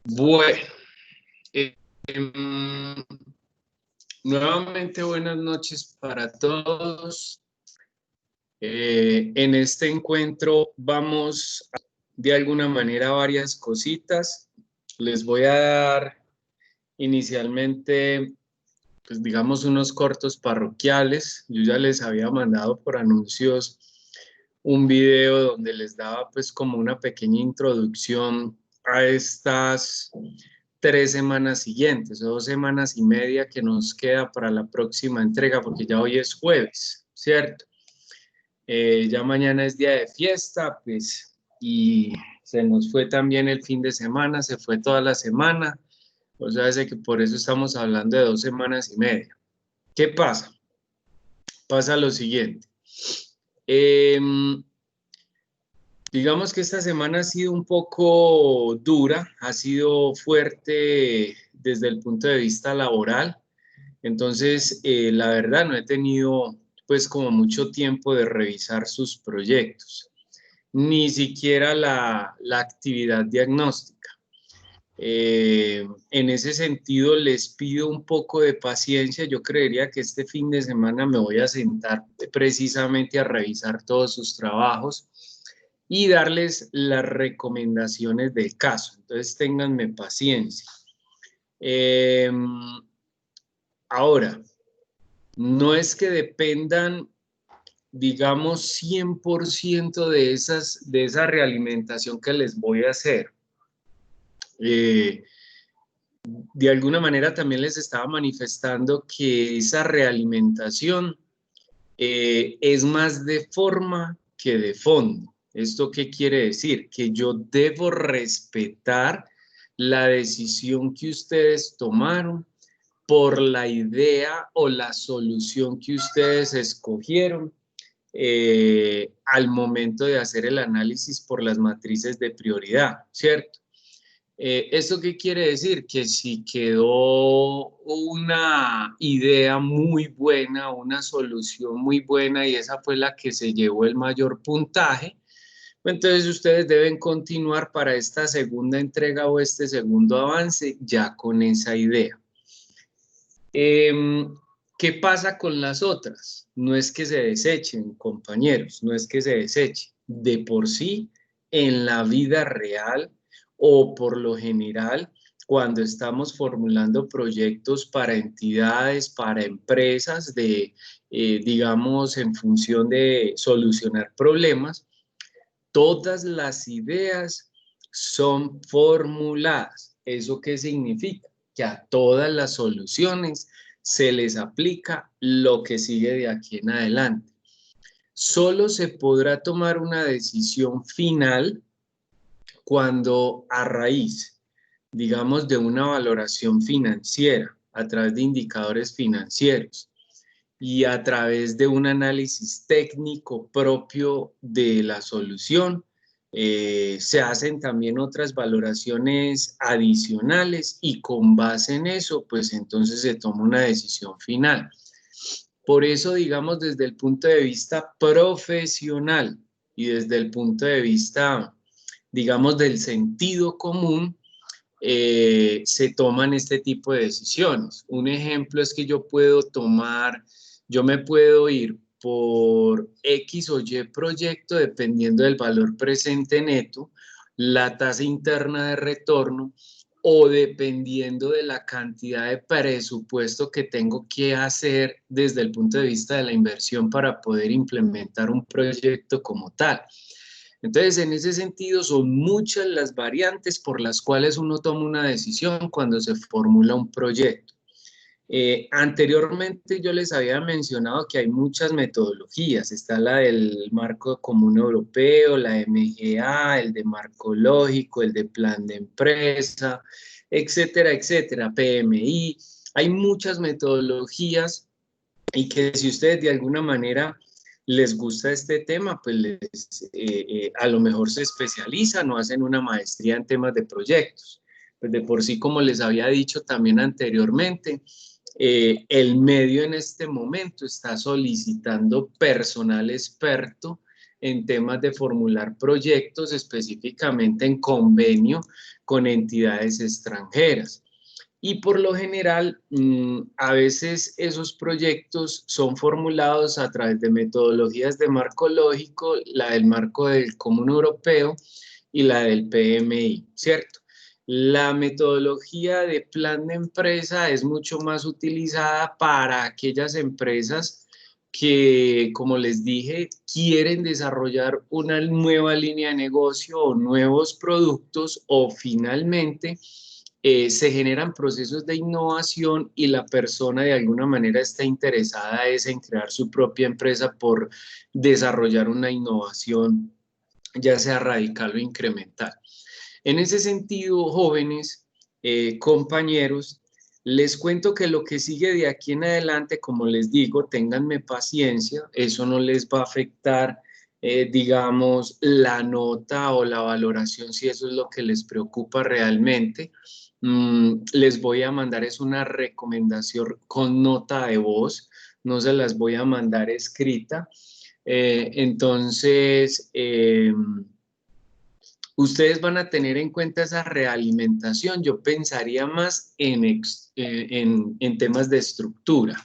Bueno, eh, em, nuevamente buenas noches para todos. En este encuentro vamos a, de alguna manera, varias cositas. Les voy a dar inicialmente, pues digamos, unos cortos parroquiales. Yo ya les había mandado por anuncios un video donde les daba pues como una pequeña introducción a estas 3 semanas siguientes o 2 semanas y media que nos queda para la próxima entrega, porque ya hoy es jueves, ¿cierto? Ya mañana es día de fiesta, pues, y se nos fue también el fin de semana, se fue toda la semana, o sea, es que por eso estamos hablando de 2 semanas y media. ¿Qué pasa? Pasa lo siguiente. Eh, Digamos que esta semana ha sido un poco dura, ha sido fuerte desde el punto de vista laboral. Entonces, la verdad, no he tenido pues como mucho tiempo de revisar sus proyectos, ni siquiera la actividad diagnóstica. En ese sentido, les pido un poco de paciencia. Yo creería que este fin de semana me voy a sentar precisamente a revisar todos sus trabajos y darles las recomendaciones del caso. Entonces, ténganme paciencia. Eh, Ahora, no es que dependan, digamos, 100% de esa realimentación que les voy a hacer. Eh, de alguna manera también les estaba manifestando que esa realimentación es más de forma que de fondo. ¿Esto qué quiere decir? Que yo debo respetar la decisión que ustedes tomaron por la idea o la solución que ustedes escogieron al momento de hacer el análisis por las matrices de prioridad, ¿cierto? ¿Esto qué quiere decir? Que si quedó una idea muy buena, una solución muy buena y esa fue la que se llevó el mayor puntaje, pues entonces ustedes deben continuar para esta segunda entrega o este segundo avance ya con esa idea. ¿Qué pasa con las otras? No es que se desechen, compañeros, no es que se desechen. De por sí, en la vida real o por lo general, cuando estamos formulando proyectos para entidades, para empresas, digamos, en función de solucionar problemas, todas las ideas son formuladas. ¿Eso qué significa? Que a todas las soluciones se les aplica lo que sigue de aquí en adelante. Solo se podrá tomar una decisión final cuando a raíz, digamos, de una valoración financiera, a través de indicadores financieros y a través de un análisis técnico propio de la solución, se hacen también otras valoraciones adicionales y con base en eso, pues entonces se toma una decisión final. Por eso, digamos, desde el punto de vista profesional y desde el punto de vista, digamos, del sentido común, se toman este tipo de decisiones. Un ejemplo es que yo me puedo ir por X o Y proyecto dependiendo del valor presente neto, la tasa interna de retorno o dependiendo de la cantidad de presupuesto que tengo que hacer desde el punto de vista de la inversión para poder implementar un proyecto como tal. Entonces, en ese sentido, son muchas las variantes por las cuales uno toma una decisión cuando se formula un proyecto. Anteriormente yo les había mencionado que hay muchas metodologías. Está la del marco común europeo, la MGA, el de marco lógico, el de plan de empresa, etcétera, etcétera, PMI. Hay muchas metodologías y que si ustedes de alguna manera les gusta este tema, pues a lo mejor se especializan o hacen una maestría en temas de proyectos. Pues de por sí, como les había dicho también anteriormente, el medio en este momento está solicitando personal experto en temas de formular proyectos, específicamente en convenio con entidades extranjeras. Y por lo general, a veces esos proyectos son formulados a través de metodologías de marco lógico, la del marco del Común Europeo y la del PMI, ¿cierto? La metodología de plan de empresa es mucho más utilizada para aquellas empresas que, como les dije, quieren desarrollar una nueva línea de negocio o nuevos productos, o finalmente se generan procesos de innovación y la persona de alguna manera está interesada en crear su propia empresa por desarrollar una innovación, ya sea radical o incremental. En ese sentido, jóvenes, compañeros, les cuento que lo que sigue de aquí en adelante, como les digo, ténganme paciencia, eso no les va a afectar, digamos, la nota o la valoración, si eso es lo que les preocupa realmente. Les voy a mandar es una recomendación con nota de voz, no se las voy a mandar escrita. Entonces, ustedes van a tener en cuenta esa realimentación. Yo pensaría más en temas de estructura.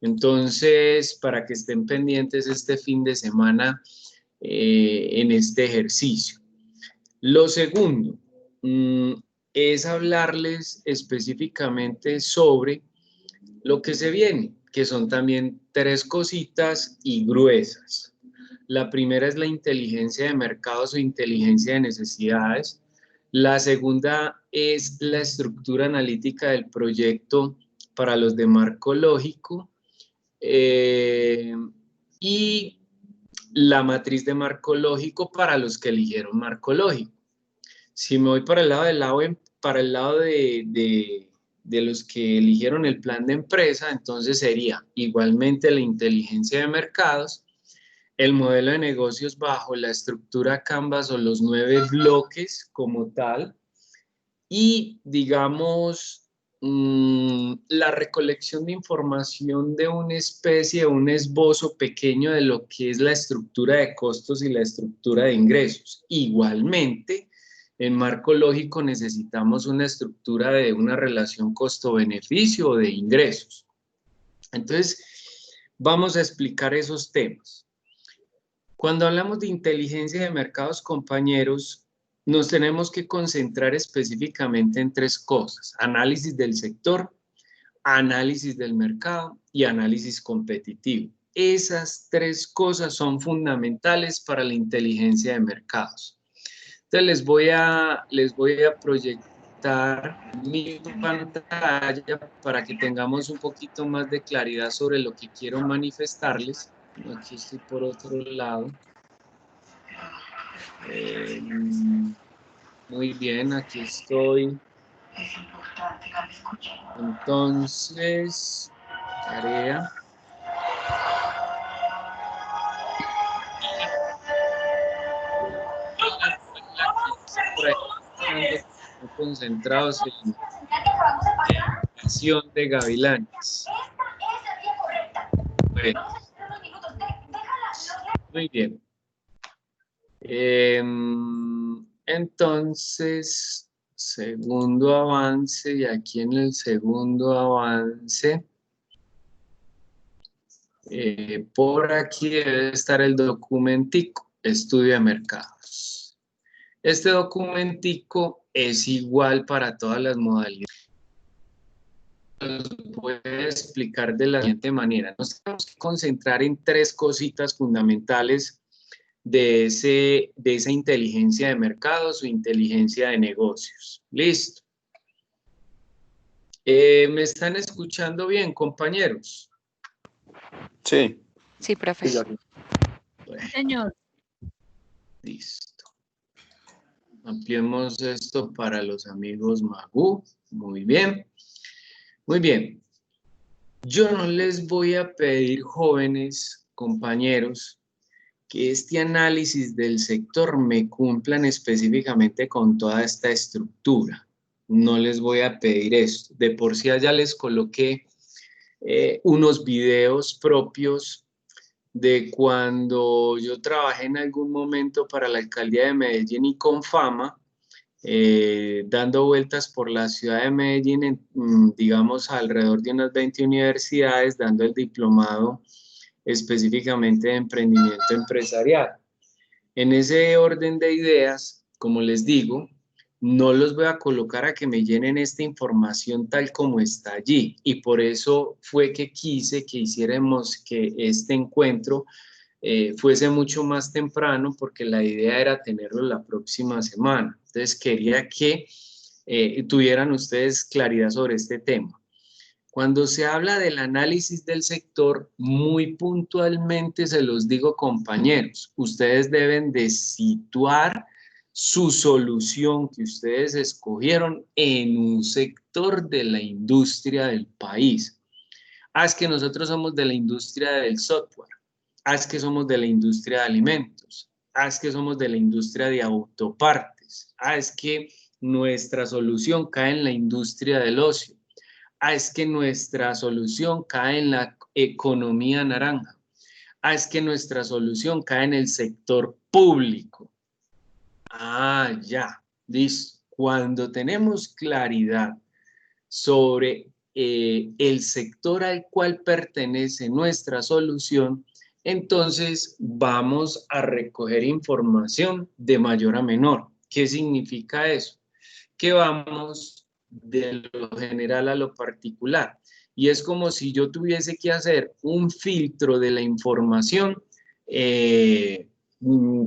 Entonces, para que estén pendientes este fin de semana en este ejercicio. Lo segundo es hablarles específicamente sobre lo que se viene, que son también 3 cositas y gruesas. La primera es la inteligencia de mercados o inteligencia de necesidades. La segunda es la estructura analítica del proyecto para los de marco lógico. Y la matriz de marco lógico para los que eligieron marco lógico. Si me voy para el lado de los que eligieron el plan de empresa, entonces sería igualmente la inteligencia de mercados, el modelo de negocios bajo la estructura Canvas o los 9 bloques como tal, y digamos la recolección de información de una especie, un esbozo pequeño de lo que es la estructura de costos y la estructura de ingresos. Igualmente, en marco lógico necesitamos una estructura de una relación costo-beneficio o de ingresos. Entonces, vamos a explicar esos temas. Cuando hablamos de inteligencia de mercados, compañeros, nos tenemos que concentrar específicamente en 3 cosas: análisis del sector, análisis del mercado y análisis competitivo. Esas 3 cosas son fundamentales para la inteligencia de mercados. Entonces les voy a proyectar mi pantalla para que tengamos un poquito más de claridad sobre lo que quiero manifestarles. Aquí estoy por otro lado. Muy bien, aquí estoy. Entonces, tarea. Por ahí, concentrados en la acción de gavilanes. Bueno, muy bien. Entonces, segundo avance, y aquí en el segundo avance, por aquí debe estar el documentico, estudio de mercados. Este documentico es igual para todas las modalidades. Los voy a explicar de la siguiente manera. Nos tenemos que concentrar en 3 cositas fundamentales de esa inteligencia de mercados o inteligencia de negocios. Listo. ¿Me están escuchando bien, compañeros? Sí. Sí, profe. Bueno, Señor. Listo. Ampliemos esto para los amigos Magú. Muy bien. Muy bien. Yo no les voy a pedir, jóvenes compañeros, que este análisis del sector me cumplan específicamente con toda esta estructura. No les voy a pedir esto. De por sí allá les coloqué unos videos propios de cuando yo trabajé en algún momento para la alcaldía de Medellín y con fama, dando vueltas por la ciudad de Medellín, digamos alrededor de unas 20 universidades, dando el diplomado específicamente de emprendimiento empresarial. En ese orden de ideas, como les digo, no los voy a colocar a que me llenen esta información tal como está allí. Y por eso fue que quise que hiciéramos que este encuentro fuese mucho más temprano, porque la idea era tenerlo la próxima semana. Entonces quería que tuvieran ustedes claridad sobre este tema. Cuando se habla del análisis del sector, muy puntualmente se los digo, compañeros, ustedes deben de situar su solución que ustedes escogieron en un sector de la industria del país. Es que nosotros somos de la industria del software. Es que somos de la industria de alimentos. Es que somos de la industria de autopartes. Es que nuestra solución cae en la industria del ocio. Es que nuestra solución cae en la economía naranja. Es que nuestra solución cae en el sector público. Ya, listo. Cuando tenemos claridad sobre el sector al cual pertenece nuestra solución, entonces vamos a recoger información de mayor a menor. ¿Qué significa eso? Que vamos de lo general a lo particular. Y es como si yo tuviese que hacer un filtro de la información.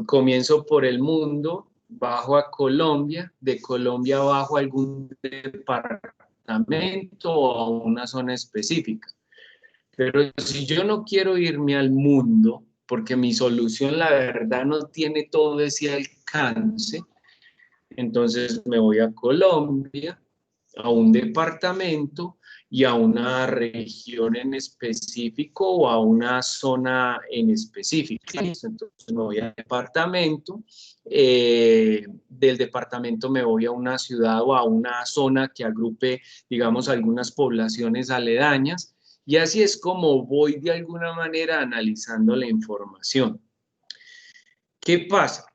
Comienzo por el mundo, bajo a Colombia, de Colombia bajo a algún departamento o a una zona específica. Pero si yo no quiero irme al mundo, porque mi solución, la verdad, no tiene todo ese alcance, entonces me voy a Colombia, a un departamento y a una región en específico o a una zona en específico. Entonces me voy al departamento, del departamento me voy a una ciudad o a una zona que agrupe, digamos, algunas poblaciones aledañas, y así es como voy de alguna manera analizando la información. ¿Qué pasa?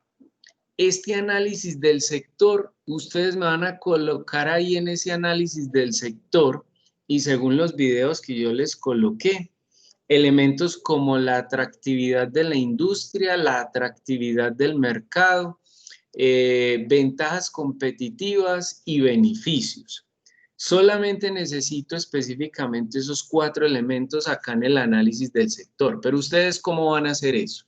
Este análisis del sector, ustedes me van a colocar ahí en ese análisis del sector, y según los videos que yo les coloqué, elementos como la atractividad de la industria, la atractividad del mercado, ventajas competitivas y beneficios. Solamente necesito específicamente esos 4 elementos acá en el análisis del sector, pero ustedes ¿cómo van a hacer eso?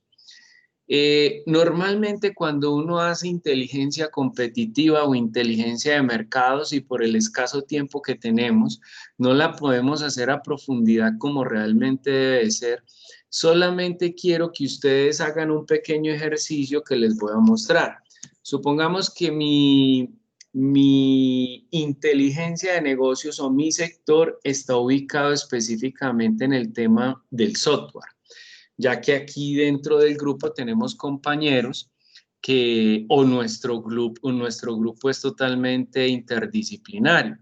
Normalmente cuando uno hace inteligencia competitiva o inteligencia de mercados, y por el escaso tiempo que tenemos, no la podemos hacer a profundidad como realmente debe ser. Solamente quiero que ustedes hagan un pequeño ejercicio que les voy a mostrar. Supongamos que mi inteligencia de negocios o mi sector está ubicado específicamente en el tema del software, ya que aquí dentro del grupo tenemos compañeros o nuestro grupo es totalmente interdisciplinario.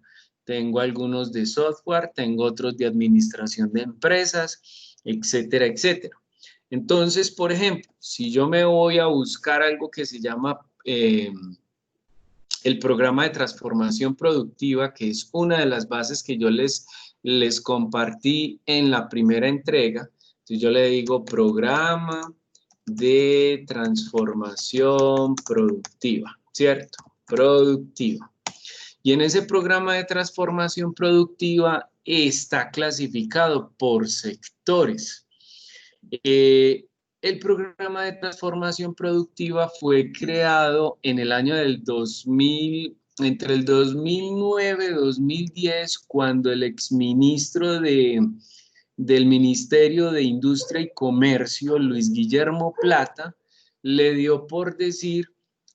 Tengo algunos de software, tengo otros de administración de empresas, etcétera, etcétera. Entonces, por ejemplo, si yo me voy a buscar algo que se llama el programa de transformación productiva, que es una de las bases que yo les compartí en la primera entrega. Entonces yo le digo programa de transformación productiva, ¿cierto? Productiva. Y en ese programa de transformación productiva está clasificado por sectores. El programa de transformación productiva fue creado en el año del 2000, entre el 2009 y 2010, cuando el exministro del Ministerio de Industria y Comercio, Luis Guillermo Plata, le dio por decir,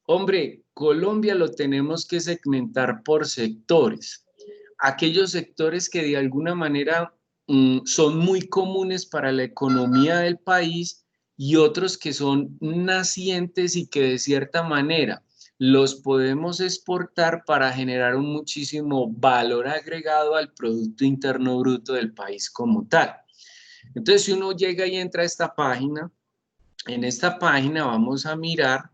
hombre, Colombia lo tenemos que segmentar por sectores. Aquellos sectores que de alguna manera son muy comunes para la economía del país, y otros que son nacientes y que de cierta manera los podemos exportar para generar un muchísimo valor agregado al Producto Interno Bruto del país como tal. Entonces, si uno llega y entra a esta página, en esta página vamos a mirar,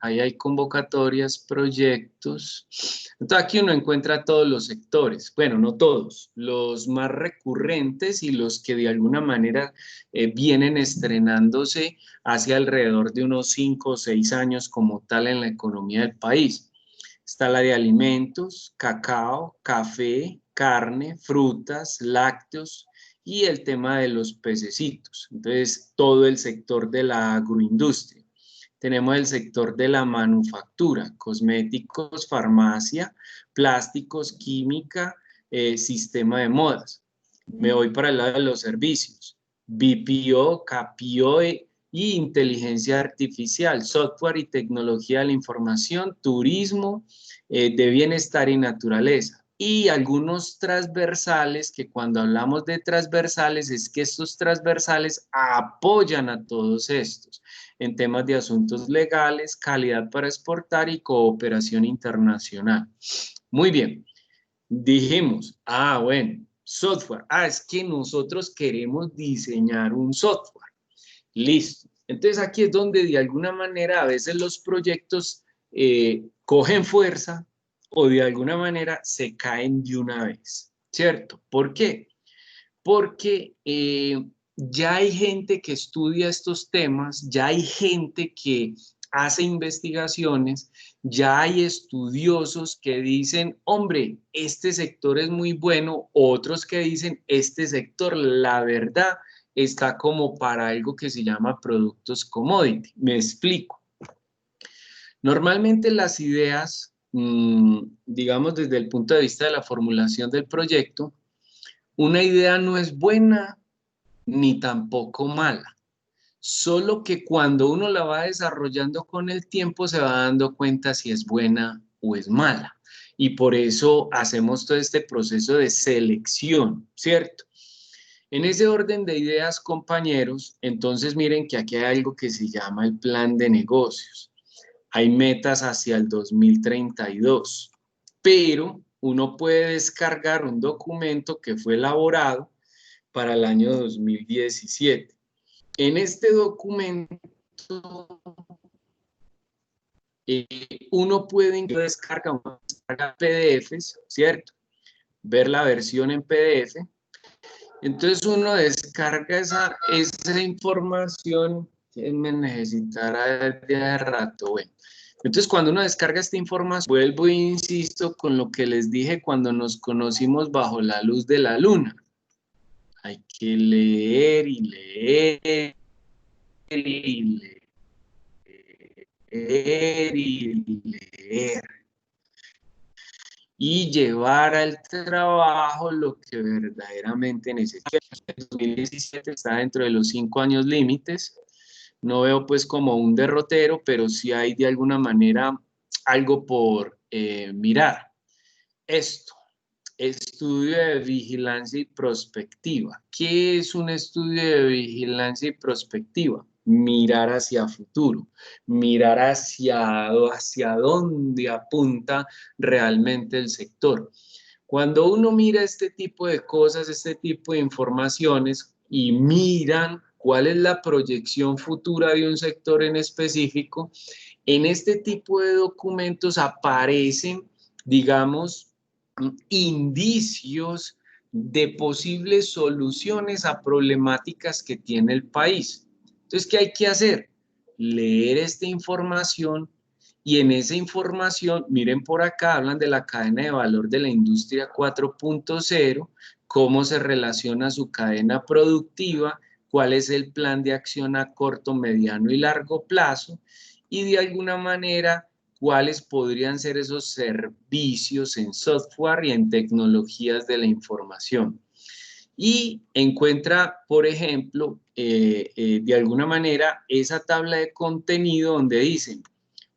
ahí hay convocatorias, proyectos. Entonces aquí uno encuentra todos los sectores, bueno, no todos, los más recurrentes y los que de alguna manera vienen estrenándose hacia alrededor de unos 5 o 6 años como tal en la economía del país. Está la de alimentos, cacao, café, carne, frutas, lácteos, y el tema de los pececitos. Entonces, todo el sector de la agroindustria. Tenemos el sector de la manufactura, cosméticos, farmacia, plásticos, química, sistema de modas. Me voy para el lado de los servicios. BPO, KPO y inteligencia artificial, software y tecnología de la información, turismo, de bienestar y naturaleza. Y algunos transversales, que cuando hablamos de transversales es que estos transversales apoyan a todos estos en temas de asuntos legales, calidad para exportar y cooperación internacional. Muy bien, dijimos, bueno, software, es que nosotros queremos diseñar un software. Listo. Entonces aquí es donde de alguna manera a veces los proyectos cogen fuerza o de alguna manera se caen de una vez, ¿cierto? ¿Por qué? Porque ya hay gente que estudia estos temas, ya hay gente que hace investigaciones, ya hay estudiosos que dicen, hombre, este sector es muy bueno, otros que dicen, este sector, la verdad, está como para algo que se llama productos commodity. Me explico. Normalmente las ideas, digamos desde el punto de vista de la formulación del proyecto, una idea no es buena ni tampoco mala, solo que cuando uno la va desarrollando con el tiempo se va dando cuenta si es buena o es mala. Y por eso hacemos todo este proceso de selección, ¿cierto? En ese orden de ideas, compañeros, entonces miren que aquí hay algo que se llama el plan de negocios. Hay metas hacia el 2032, pero uno puede descargar un documento que fue elaborado para el año 2017. En este documento, uno puede descargar PDFs, ¿cierto? Ver la versión en PDF. Entonces uno descarga esa información que me necesitará de rato. Bueno, entonces cuando uno descarga esta información, vuelvo e insisto con lo que les dije cuando nos conocimos bajo la luz de la luna. Hay que leer y leer y leer y leer. Y llevar al trabajo lo que verdaderamente necesita. El 2017 está dentro de los 5 años límites. No veo pues como un derrotero, pero sí hay de alguna manera algo por mirar. Esto, estudio de vigilancia y prospectiva. ¿Qué es un estudio de vigilancia y prospectiva? Mirar hacia futuro, mirar hacia dónde apunta realmente el sector. Cuando uno mira este tipo de cosas, este tipo de informaciones y miran cuál es la proyección futura de un sector en específico, en este tipo de documentos aparecen, digamos, indicios de posibles soluciones a problemáticas que tiene el país. Entonces, ¿qué hay que hacer? Leer esta información y en esa información, miren por acá, hablan de la cadena de valor de la industria 4.0, cómo se relaciona su cadena productiva, cuál es el plan de acción a corto, mediano y largo plazo, y de alguna manera cuáles podrían ser esos servicios en software y en tecnologías de la información. Y encuentra, por ejemplo, de alguna manera, esa tabla de contenido donde dicen,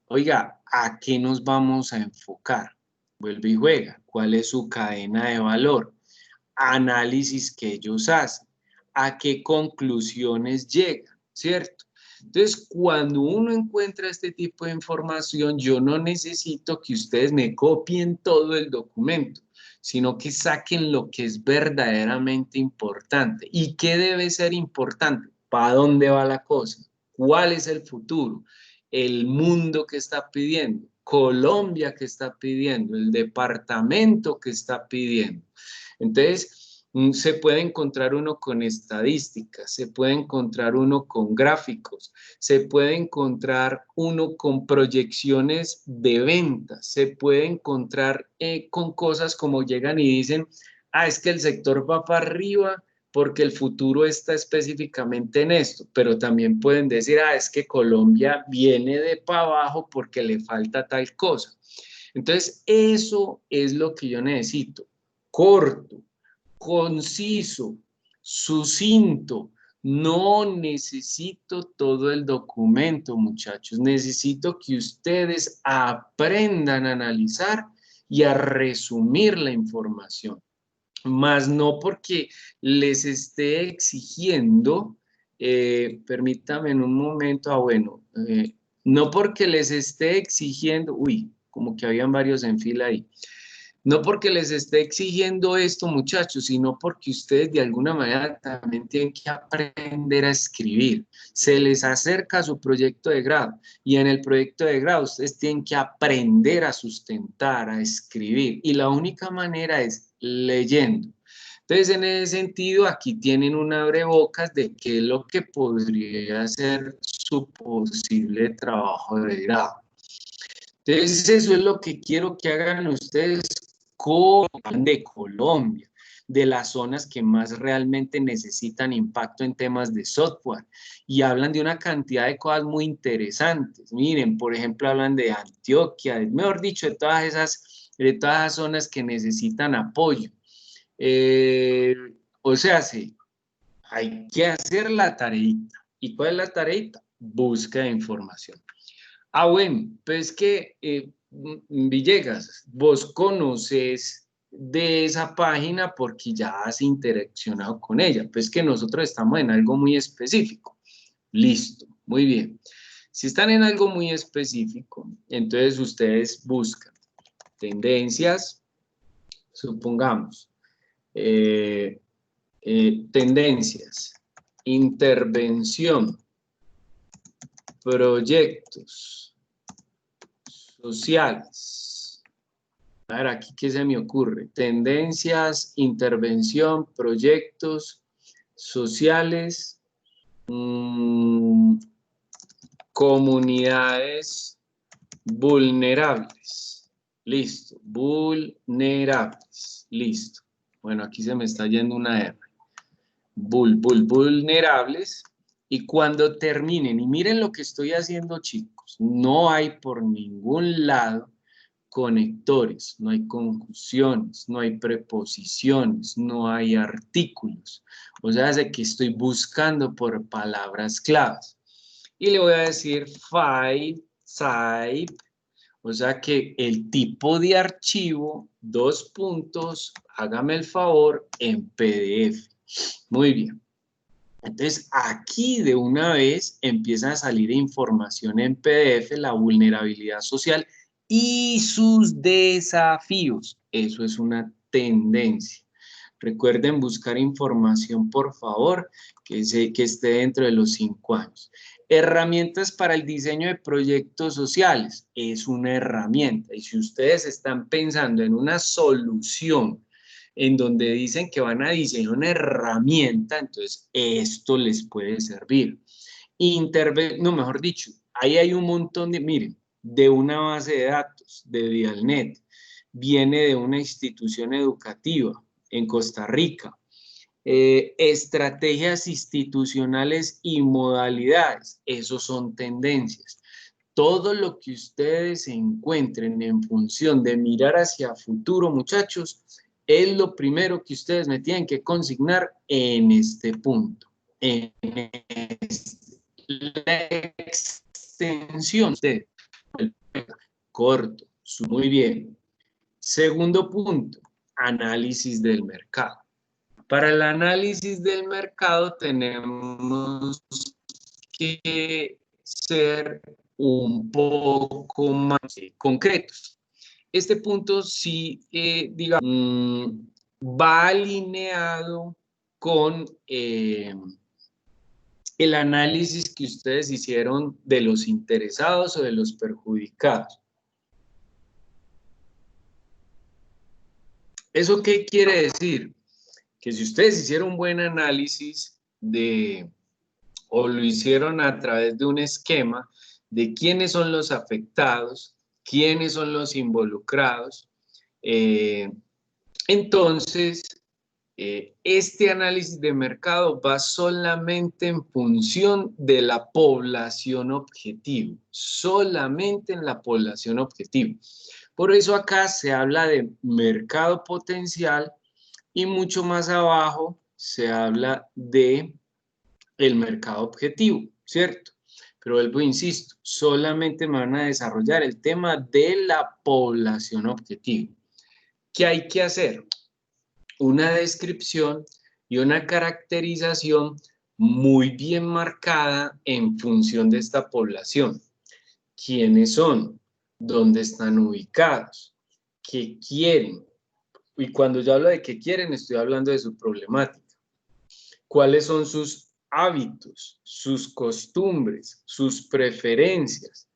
oiga, ¿a qué nos vamos a enfocar? Vuelve y juega. ¿Cuál es su cadena de valor? Análisis que ellos hacen. ¿A qué conclusiones llegan? ¿Cierto? Entonces, cuando uno encuentra este tipo de información, yo no necesito que ustedes me copien todo el documento, sino que saquen lo que es verdaderamente importante. ¿Y qué debe ser importante? ¿Para dónde va la cosa? ¿Cuál es el futuro? El mundo que está pidiendo, Colombia que está pidiendo, el departamento que está pidiendo. Entonces, se puede encontrar uno con estadísticas, se puede encontrar uno con gráficos, se puede encontrar uno con proyecciones de ventas, se puede encontrar con cosas como llegan y dicen, ah, es que el sector va para arriba porque el futuro está específicamente en esto, pero también pueden decir, ah, es que Colombia viene de para abajo porque le falta tal cosa. Entonces, eso es lo que yo necesito, corto, conciso, sucinto. No necesito todo el documento, muchachos. Necesito que ustedes aprendan a analizar y a resumir la información. Más no porque les esté exigiendo, permítame en un momento, no porque les esté exigiendo, uy, como que habían varios en fila ahí. No porque les esté exigiendo esto, muchachos, sino porque ustedes de alguna manera también tienen que aprender a escribir. Se les acerca su proyecto de grado y en el proyecto de grado ustedes tienen que aprender a sustentar, a escribir. Y la única manera es leyendo. Entonces, en ese sentido, aquí tienen un abrebocas de qué es lo que podría ser su posible trabajo de grado. Entonces, eso es lo que quiero que hagan ustedes de Colombia, de las zonas que más realmente necesitan impacto en temas de software. Y hablan de una cantidad de cosas muy interesantes. Miren, por ejemplo, hablan de Antioquia, mejor dicho, de todas esas zonas que necesitan apoyo. O sea, sí, hay que hacer la tareita. ¿Y cuál es la tareita? Búsqueda de información. Ah, bueno, pues que Villegas, vos conoces de esa página porque ya has interaccionado con ella, pues que nosotros estamos en algo muy específico. Listo, muy bien. Si están en algo muy específico, entonces ustedes buscan tendencias, supongamos, eh, tendencias, intervención, proyectos sociales. A ver, aquí qué se me ocurre. Tendencias, intervención, proyectos sociales, comunidades vulnerables. Listo, vulnerables. Listo. Bueno, aquí se me está yendo una R. Vulnerables. Y cuando terminen, y miren lo que estoy haciendo, chicos, no hay por ningún lado conectores, no hay conjunciones, no hay preposiciones, no hay artículos. O sea, es que estoy buscando por palabras claves. Y le voy a decir file type, o sea que el tipo de archivo, dos puntos, hágame el favor, en PDF. Muy bien. Entonces, aquí de una vez empieza a salir información en PDF, la vulnerabilidad social y sus desafíos. Eso es una tendencia. Recuerden buscar información, por favor, que esté dentro de los 5 años. Herramientas para el diseño de proyectos sociales. Es una herramienta. Y si ustedes están pensando en una solución en donde dicen que van a diseñar una herramienta, entonces esto les puede servir. No, mejor dicho, ahí hay un montón de, miren, de una base de datos, de Dialnet, viene de una institución educativa en Costa Rica, estrategias institucionales y modalidades, esos son tendencias. Todo lo que ustedes encuentren en función de mirar hacia futuro, muchachos, es lo primero que ustedes me tienen que consignar en este punto. En la extensión de corto, muy bien. Segundo punto, análisis del mercado. Para el análisis del mercado tenemos que ser un poco más concretos. este punto sí, digamos, va alineado con el análisis que ustedes hicieron de los interesados o de los perjudicados. ¿Eso qué quiere decir? Que si ustedes hicieron un buen análisis o lo hicieron a través de un esquema de quiénes son los afectados, quiénes son los involucrados, entonces este análisis de mercado va solamente en función de la población objetivo, solamente en la población objetivo. Por eso acá se habla de mercado potencial y mucho más abajo se habla de el mercado objetivo, ¿cierto? Pero vuelvo e insisto, solamente me van a desarrollar el tema de la población objetivo. ¿Qué hay que hacer? Una descripción y una caracterización muy bien marcada en función de esta población. ¿Quiénes son? ¿Dónde están ubicados? ¿Qué quieren? Y cuando yo hablo de qué quieren, estoy hablando de su problemática. ¿Cuáles son sus hábitos, sus costumbres, sus preferencias?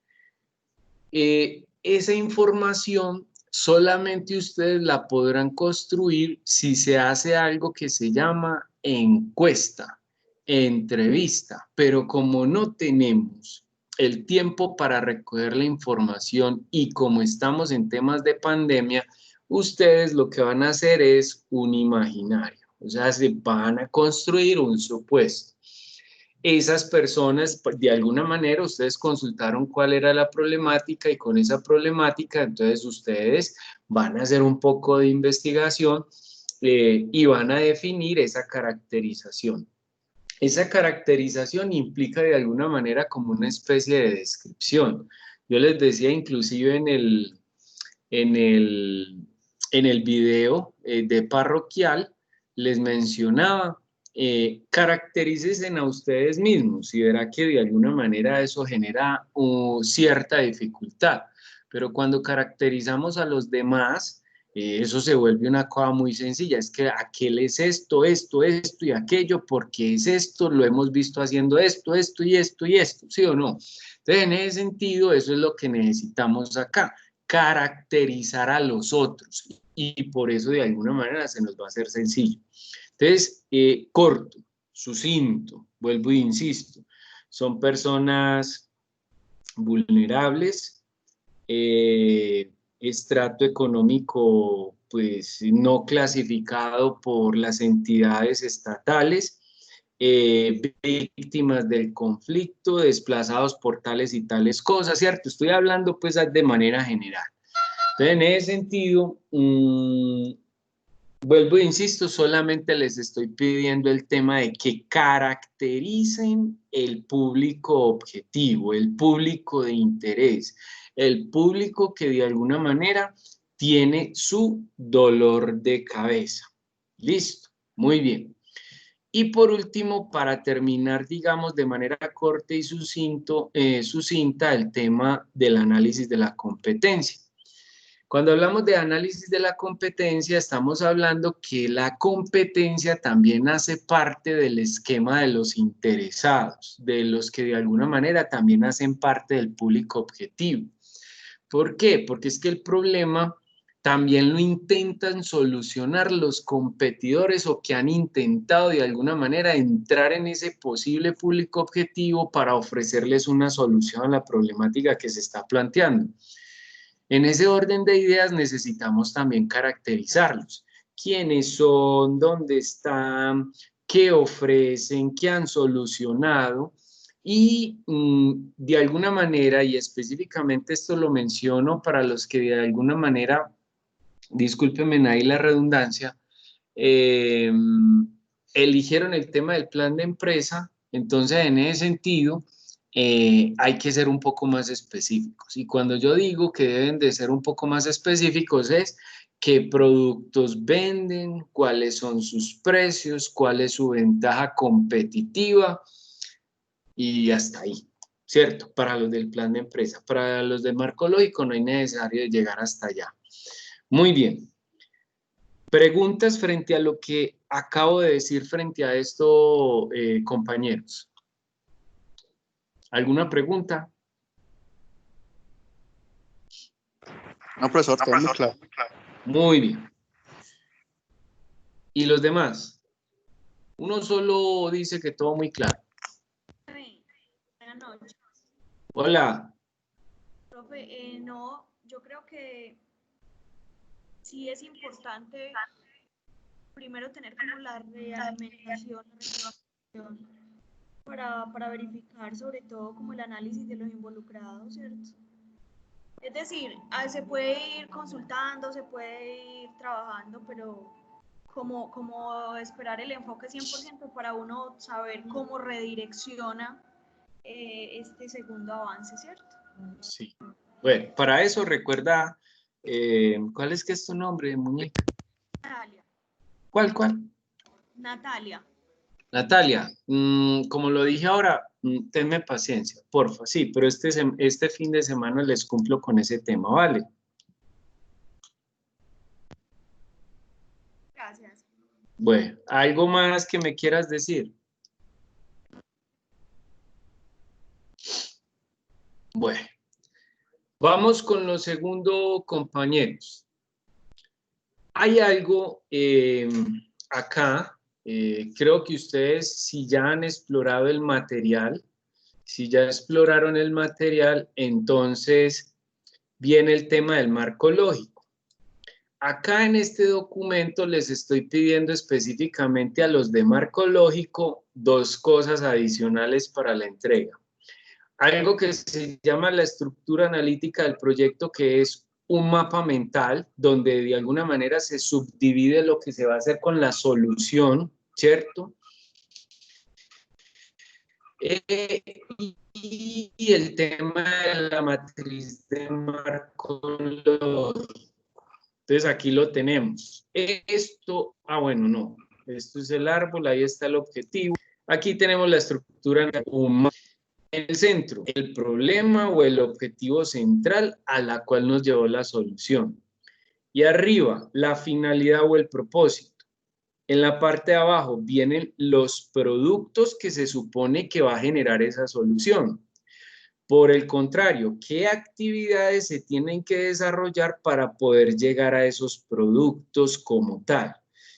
Esa información solamente ustedes la podrán construir si se hace algo que se llama encuesta, entrevista, pero como no tenemos el tiempo para recoger la información y como estamos en temas de pandemia, ustedes lo que van a hacer es un imaginario, o sea, se van a construir un supuesto. Esas personas, de alguna manera, ustedes consultaron cuál era la problemática y con esa problemática, entonces ustedes van a hacer un poco de investigación y van a definir esa caracterización. Esa caracterización implica de alguna manera como una especie de descripción. Yo les decía inclusive en el video de parroquial, les mencionaba, caracterícense a ustedes mismos y verá que de alguna manera eso genera cierta dificultad. Pero cuando caracterizamos a los demás, eso se vuelve una cosa muy sencilla, es que aquel es esto, esto, esto y aquello, porque es esto, lo hemos visto haciendo esto, esto y esto y esto, ¿sí o no? Entonces, en ese sentido, eso es lo que necesitamos acá, caracterizar a los otros y por eso de alguna manera se nos va a hacer sencillo. Entonces, corto, sucinto, vuelvo e insisto, son personas vulnerables, estrato económico pues no clasificado por las entidades estatales, víctimas del conflicto, desplazados por tales y tales cosas, ¿cierto? Estoy hablando pues de manera general. Entonces, en ese sentido, vuelvo e insisto, solamente les estoy pidiendo el tema de que caractericen el público objetivo, el público de interés, el público que de alguna manera tiene su dolor de cabeza. Listo, muy bien. Y por último, para terminar, digamos, de manera corta y sucinta, el tema del análisis de la competencia. Cuando hablamos de análisis de la competencia, estamos hablando que la competencia también hace parte del esquema de los interesados, de los que de alguna manera también hacen parte del público objetivo. ¿Por qué? Porque es que el problema también lo intentan solucionar los competidores o que han intentado de alguna manera entrar en ese posible público objetivo para ofrecerles una solución a la problemática que se está planteando. En ese orden de ideas necesitamos también caracterizarlos. ¿Quiénes son? ¿Dónde están? ¿Qué ofrecen? ¿Qué han solucionado? Y de alguna manera, y específicamente esto lo menciono para los que de alguna manera, discúlpenme ahí la redundancia, eligieron el tema del plan de empresa, entonces en ese sentido hay que ser un poco más específicos. Y cuando yo digo que deben de ser un poco más específicos es qué productos venden, cuáles son sus precios, cuál es su ventaja competitiva y hasta ahí, ¿cierto? Para los del plan de empresa. Para los del marco lógico no hay necesario llegar hasta allá. Muy bien. Preguntas frente a lo que acabo de decir frente a esto, compañeros. ¿Alguna pregunta? No, profesor, todo muy claro. Muy bien. ¿Y los demás? Uno solo dice que todo muy claro. Buenas noches. Hola. Profe, no, yo creo que sí es importante primero tener como la realimentación para verificar sobre todo como el análisis de los involucrados, ¿cierto? Es decir, se puede ir consultando, se puede ir trabajando, pero como esperar el enfoque 100% para uno saber cómo redirecciona este segundo avance, ¿cierto? Sí. Bueno, para eso recuerda, ¿cuál es que es tu nombre, muñeca? Natalia. ¿Cuál? Natalia. Natalia, como lo dije ahora, tenme paciencia, porfa, sí, pero este fin de semana les cumplo con ese tema, ¿vale? Gracias. Bueno, ¿algo más que me quieras decir? Bueno, vamos con lo segundo, compañeros. Hay algo acá, creo que ustedes, si ya han explorado el material, si ya exploraron el material, entonces viene el tema del marco lógico. Acá en este documento les estoy pidiendo específicamente a los de marco lógico dos cosas adicionales para la entrega. Algo que se llama la estructura analítica del proyecto, que es un mapa mental donde de alguna manera se subdivide lo que se va a hacer con la solución, ¿cierto? Y el tema de la matriz de marco lógico. Entonces aquí lo tenemos. Esto, bueno, no. Esto es el árbol, ahí está el objetivo. Aquí tenemos la estructura humana. En el centro, el problema o el objetivo central a la cual nos llevó la solución. Y arriba, la finalidad o el propósito. En la parte de abajo vienen los productos que se supone que va a generar esa solución. Por el contrario, ¿qué actividades se tienen que desarrollar para poder llegar a esos productos como tal?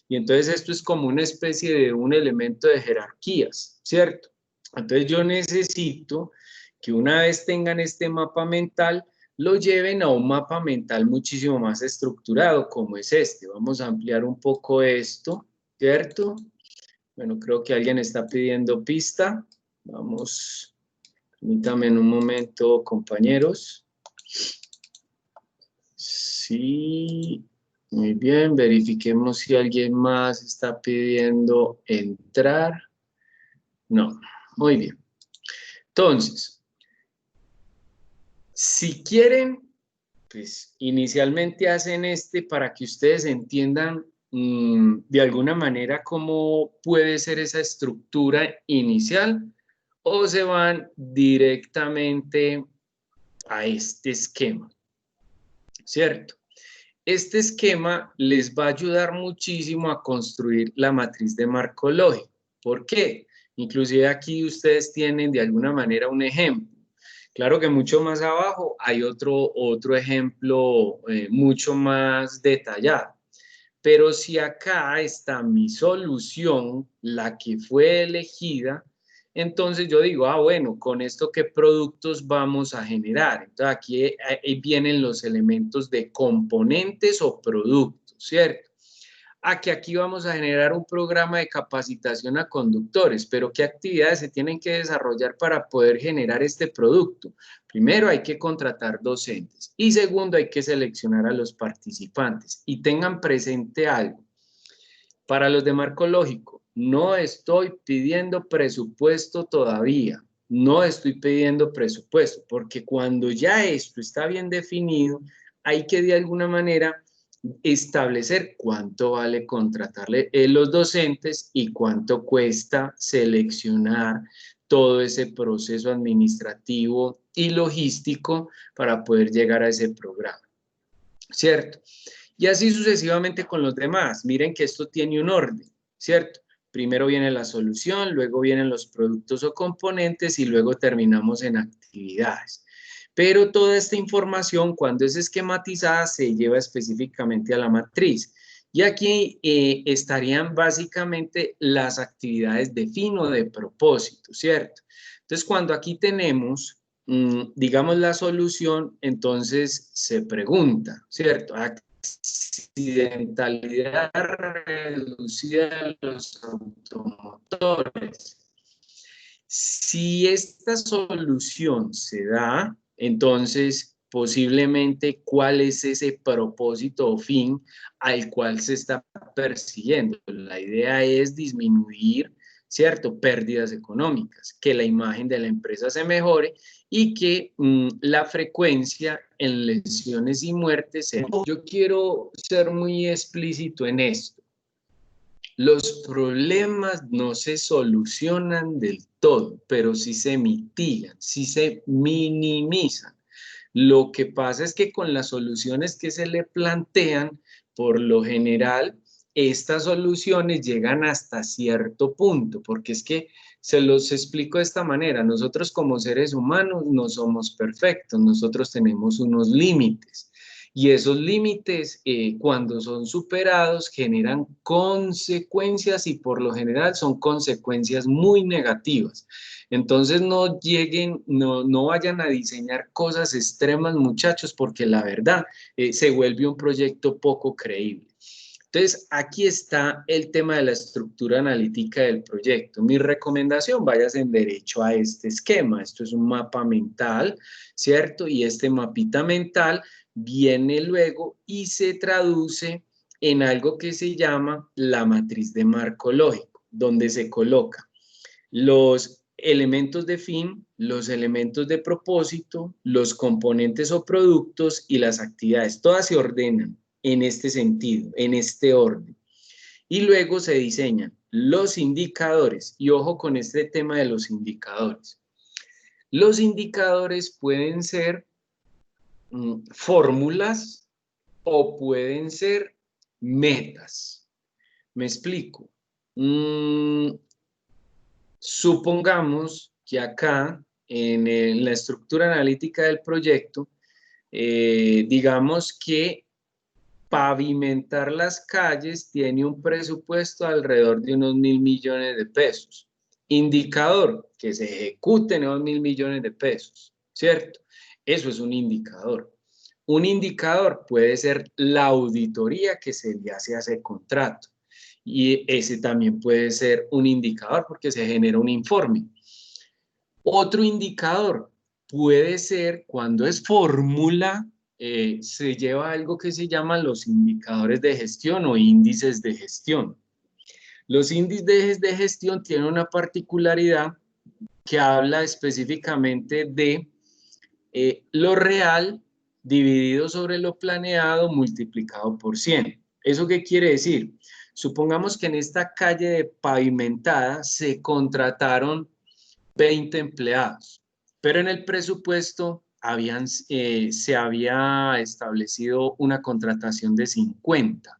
Y entonces esto es como una especie de un elemento de jerarquías, ¿cierto? Entonces yo necesito que una vez tengan este mapa mental, lo lleven a un mapa mental muchísimo más estructurado como es este. Vamos a ampliar un poco esto, ¿cierto? Bueno, creo que alguien está pidiendo pista. Vamos, permítanme un momento, compañeros. Sí, muy bien, verifiquemos si alguien más está pidiendo entrar. No, muy bien. Entonces, si quieren, pues inicialmente hacen para que ustedes entiendan de alguna manera cómo puede ser esa estructura inicial, o se van directamente a este esquema, ¿cierto? Este esquema les va a ayudar muchísimo a construir la matriz de marco lógico. ¿Por qué? Inclusive aquí ustedes tienen de alguna manera un ejemplo. Claro que mucho más abajo hay otro ejemplo mucho más detallado. Pero si acá está mi solución, la que fue elegida, entonces yo digo, bueno, con esto qué productos vamos a generar. Entonces aquí vienen los elementos de componentes o productos, ¿cierto? Aquí vamos a generar un programa de capacitación a conductores, pero ¿qué actividades se tienen que desarrollar para poder generar este producto? Primero hay que contratar docentes y segundo hay que seleccionar a los participantes. Y tengan presente algo, para los de marco lógico, no estoy pidiendo presupuesto todavía, no estoy pidiendo presupuesto, porque cuando ya esto está bien definido, hay que de alguna manera establecer cuánto vale contratarle los docentes y cuánto cuesta seleccionar todo ese proceso administrativo y logístico para poder llegar a ese programa. ¿cierto? Y así sucesivamente con los demás. Miren que esto tiene un orden, ¿cierto? Primero viene la solución, luego vienen los productos o componentes y luego terminamos en actividades. Pero toda esta información, cuando es esquematizada, se lleva específicamente a la matriz. Y aquí estarían básicamente las actividades de fin o de propósito, ¿cierto? Entonces, cuando aquí tenemos, digamos, la solución, entonces se pregunta, ¿cierto? Accidentalidad reducida de los automotores. Si esta solución se da, entonces posiblemente cuál es ese propósito o fin al cual se está persiguiendo. La idea es disminuir, ¿cierto?, pérdidas económicas, que la imagen de la empresa se mejore y que la frecuencia en lesiones y muertes sea. Yo quiero ser muy explícito en esto. Los problemas no se solucionan del todo, pero sí se mitigan, sí se minimizan. Lo que pasa es que con las soluciones que se le plantean, por lo general, estas soluciones llegan hasta cierto punto, porque es que se los explico de esta manera, nosotros como seres humanos no somos perfectos, nosotros tenemos unos límites. Y esos límites, cuando son superados, generan consecuencias y por lo general son consecuencias muy negativas. Entonces no lleguen, no vayan a diseñar cosas extremas, muchachos, porque la verdad se vuelve un proyecto poco creíble. Entonces, aquí está el tema de la estructura analítica del proyecto. Mi recomendación, vayas en derecho a este esquema. Esto es un mapa mental, ¿cierto? Y este mapita mental viene luego y se traduce en algo que se llama la matriz de marco lógico, donde se coloca los elementos de fin, los elementos de propósito, los componentes o productos y las actividades. Todas se ordenan en este sentido, en este orden. Y luego se diseñan los indicadores. Y ojo con este tema de los indicadores. Los indicadores pueden ser fórmulas o pueden ser metas. Me explico. Supongamos que acá, en la estructura analítica del proyecto, digamos que pavimentar las calles tiene un presupuesto alrededor de unos 1.000 millones de pesos. Indicador, que se ejecuten esos 1.000 millones de pesos, ¿cierto? Eso es un indicador. Un indicador puede ser la auditoría que se le hace a ese contrato. Y ese también puede ser un indicador porque se genera un informe. Otro indicador puede ser cuando es fórmula, se lleva algo que se llama los indicadores de gestión o índices de gestión. Los índices de gestión tienen una particularidad que habla específicamente de lo real dividido sobre lo planeado multiplicado por 100. ¿Eso qué quiere decir? Supongamos que en esta calle pavimentada se contrataron 20 empleados, pero en el presupuesto se había establecido una contratación de 50.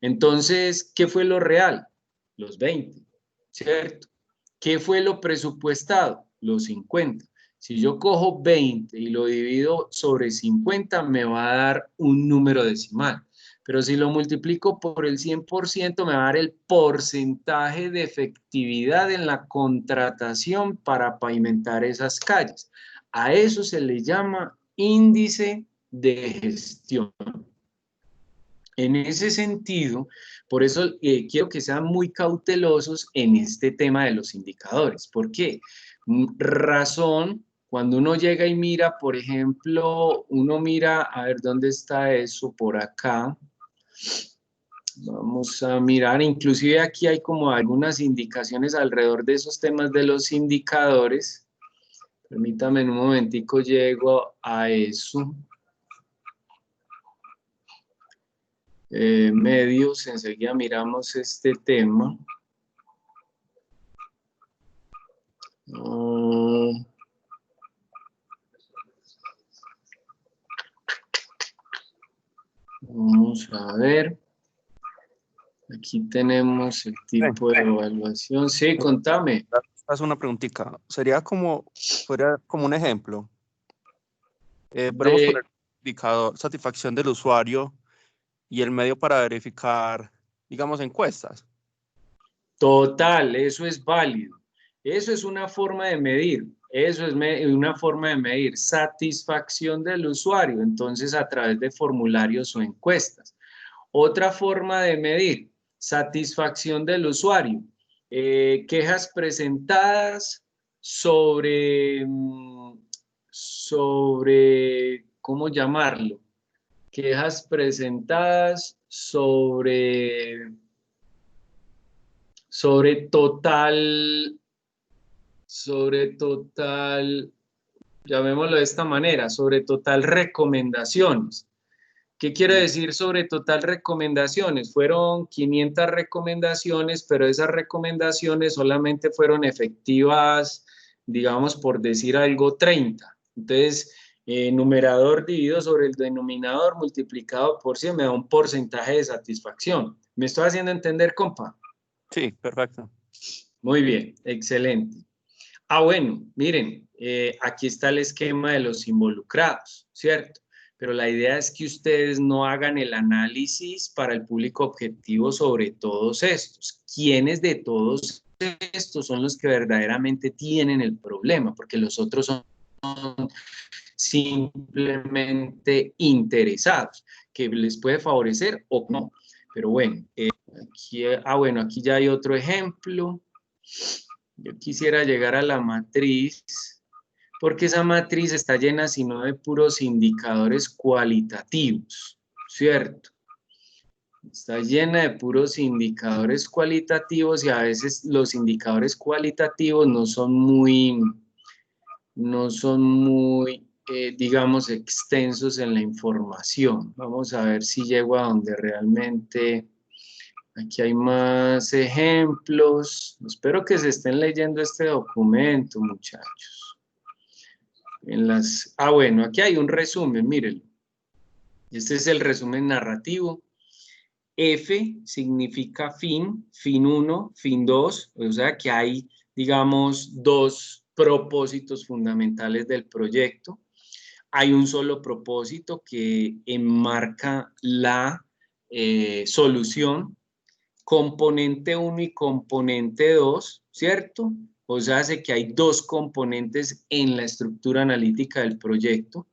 Entonces, ¿qué fue lo real? Los 20, ¿cierto? ¿Qué fue lo presupuestado? Los 50. Si yo cojo 20 y lo divido sobre 50, me va a dar un número decimal. Pero si lo multiplico por el 100%, me va a dar el porcentaje de efectividad en la contratación para pavimentar esas calles. A eso se le llama índice de gestión. En ese sentido, por eso quiero que sean muy cautelosos en este tema de los indicadores. ¿Por qué? Razón, cuando uno llega y mira, por ejemplo, uno mira, a ver, ¿dónde está eso? Por acá. Vamos a mirar, inclusive aquí hay como algunas indicaciones alrededor de esos temas de los indicadores. Permítame en un momentico, llego a eso. Medios, enseguida miramos este tema. Vamos a ver. Aquí tenemos el tipo de evaluación. Sí, contame. Haz una preguntita. Sería como un ejemplo. Podemos poner indicador satisfacción del usuario y el medio para verificar, digamos, encuestas. Total, eso es válido. Eso es una forma de medir. Eso es una forma de medir satisfacción del usuario, entonces a través de formularios o encuestas. Otra forma de medir satisfacción del usuario, quejas presentadas sobre, ¿cómo llamarlo? Quejas presentadas sobre total, llamémoslo de esta manera, sobre total recomendaciones. ¿Qué quiere decir sobre total recomendaciones? Fueron 500 recomendaciones, pero esas recomendaciones solamente fueron efectivas, digamos, por decir algo, 30. Entonces, numerador dividido sobre el denominador multiplicado por 100 me da un porcentaje de satisfacción. ¿Me estoy haciendo entender, compa? Sí, perfecto. Muy bien, excelente. Bueno, miren, aquí está el esquema de los involucrados, ¿cierto? Pero la idea es que ustedes no hagan el análisis para el público objetivo sobre todos estos. ¿Quiénes de todos estos son los que verdaderamente tienen el problema? Porque los otros son simplemente interesados, que les puede favorecer o no. Pero bueno, aquí ya hay otro ejemplo. Yo quisiera llegar a la matriz, porque esa matriz está llena sino de puros indicadores cualitativos, ¿cierto? Está llena de puros indicadores cualitativos y a veces los indicadores cualitativos no son muy, digamos, extensos en la información. Vamos a ver si llego a donde realmente... Aquí hay más ejemplos. Espero que se estén leyendo este documento, muchachos. Bueno, aquí hay un resumen, mírenlo. Este es el resumen narrativo. F significa fin 1, fin 2, o sea que hay, digamos, dos propósitos fundamentales del proyecto. Hay un solo propósito que enmarca la solución, componente 1 y componente 2, ¿cierto? O sea, hace que hay dos componentes en la estructura analítica del proyecto.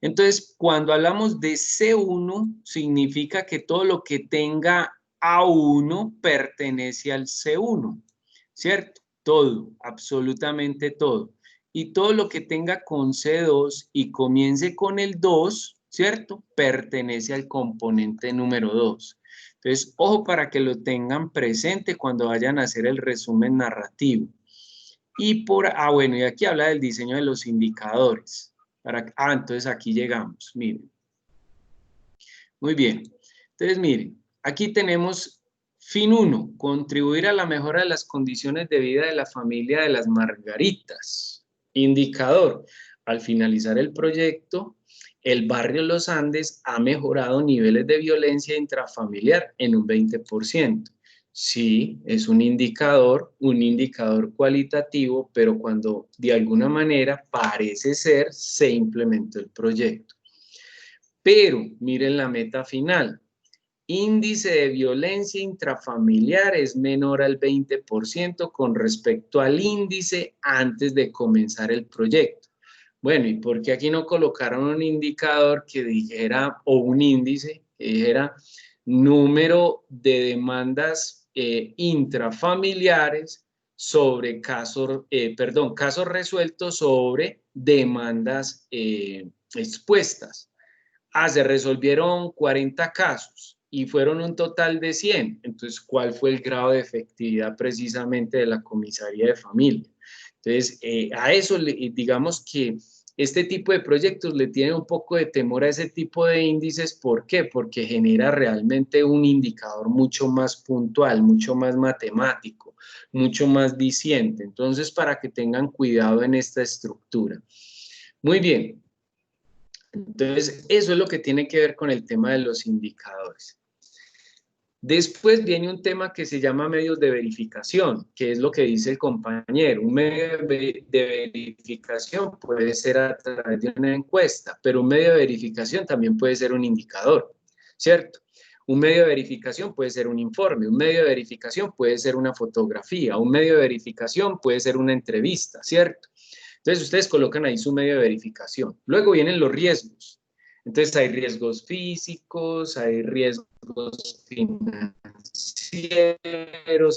Entonces, cuando hablamos de C1, significa que todo lo que tenga A1 pertenece al C1, ¿cierto? Todo, absolutamente todo. Y todo lo que tenga con C2 y comience con el 2, ¿cierto? Pertenece al componente número 2. Entonces, ojo para que lo tengan presente cuando vayan a hacer el resumen narrativo. Bueno, y aquí habla del diseño de los indicadores. Entonces aquí llegamos, miren. Muy bien. Entonces, miren, aquí tenemos fin 1, contribuir a la mejora de las condiciones de vida de la familia de las Margaritas. Indicador, al finalizar el proyecto, el barrio Los Andes ha mejorado niveles de violencia intrafamiliar en un 20%. Sí, es un indicador cualitativo, pero cuando de alguna manera parece ser, se implementó el proyecto. Pero miren la meta final. Índice de violencia intrafamiliar es menor al 20% con respecto al índice antes de comenzar el proyecto. Bueno, ¿y por qué aquí no colocaron un indicador que dijera, o un índice que dijera número de demandas intrafamiliares sobre casos resueltos sobre demandas expuestas? Se resolvieron 40 casos y fueron un total de 100. Entonces, ¿cuál fue el grado de efectividad precisamente de la comisaría de familia? Entonces, a eso, digamos que este tipo de proyectos le tienen un poco de temor a ese tipo de índices. ¿Por qué? Porque genera realmente un indicador mucho más puntual, mucho más matemático, mucho más diciente. Entonces, para que tengan cuidado en esta estructura. Muy bien. Entonces, eso es lo que tiene que ver con el tema de los indicadores. Después viene un tema que se llama medios de verificación, que es lo que dice el compañero. Un medio de verificación puede ser a través de una encuesta, pero un medio de verificación también puede ser un indicador, ¿cierto? Un medio de verificación puede ser un informe, un medio de verificación puede ser una fotografía, un medio de verificación puede ser una entrevista, ¿cierto? Entonces, ustedes colocan ahí su medio de verificación. Luego vienen los riesgos. Entonces, hay riesgos físicos, hay riesgos financieros,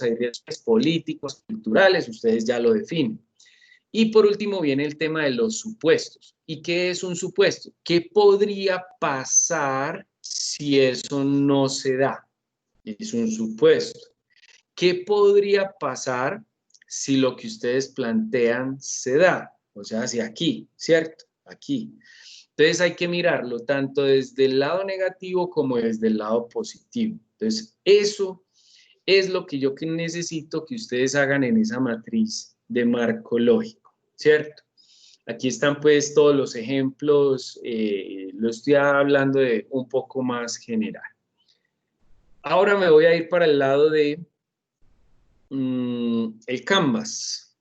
hay riesgos políticos, culturales, ustedes ya lo definen. Y por último viene el tema de los supuestos. ¿Y qué es un supuesto? ¿Qué podría pasar si eso no se da? Es un supuesto. ¿Qué podría pasar si lo que ustedes plantean se da? O sea, si aquí, ¿cierto? Aquí. Entonces hay que mirarlo tanto desde el lado negativo como desde el lado positivo. Entonces eso es lo que yo necesito que ustedes hagan en esa matriz de marco lógico, ¿cierto? Aquí están pues todos los ejemplos, lo estoy hablando de un poco más general. Ahora me voy a ir para el lado de el Canvas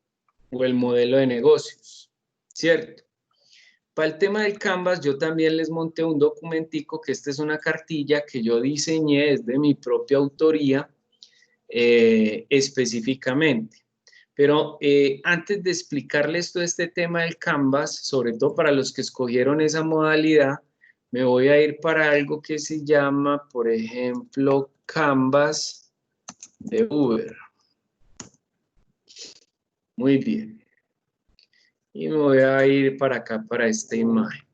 o el modelo de negocios, ¿cierto? Para el tema del Canvas, yo también les monté un documentico, que esta es una cartilla que yo diseñé desde mi propia autoría específicamente. Pero antes de explicarles todo este tema del Canvas, sobre todo para los que escogieron esa modalidad, me voy a ir para algo que se llama, por ejemplo, Canvas de Uber. Muy bien. Y me voy a ir para acá, para esta imagen.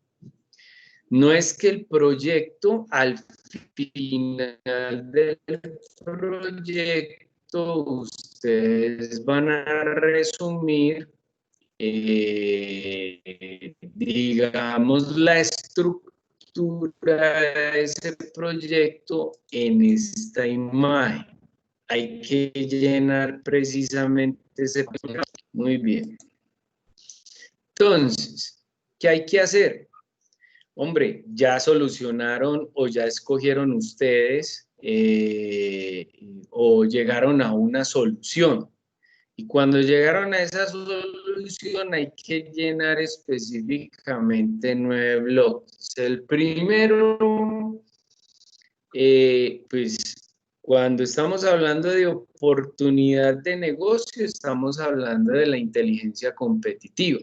No es que el proyecto, al final del proyecto, ustedes van a resumir, digamos, la estructura de ese proyecto en esta imagen. Hay que llenar precisamente ese proyecto. Muy bien. Entonces, ¿qué hay que hacer? Hombre, ya solucionaron o ya escogieron ustedes o llegaron a una solución. Y cuando llegaron a esa solución hay que llenar específicamente 9 bloques. El primero, pues cuando estamos hablando de oportunidad de negocio, estamos hablando de la inteligencia competitiva.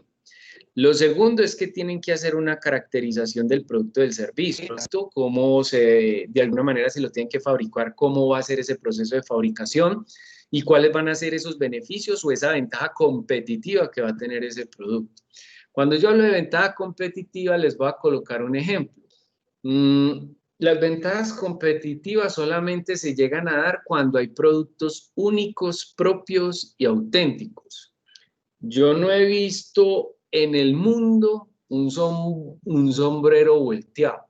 Lo segundo es que tienen que hacer una caracterización del producto del servicio, cómo de alguna manera se lo tienen que fabricar, cómo va a ser ese proceso de fabricación y cuáles van a ser esos beneficios o esa ventaja competitiva que va a tener ese producto. Cuando yo hablo de ventaja competitiva, les voy a colocar un ejemplo. Las ventajas competitivas solamente se llegan a dar cuando hay productos únicos, propios y auténticos. Yo no he visto en el mundo un sombrero volteado.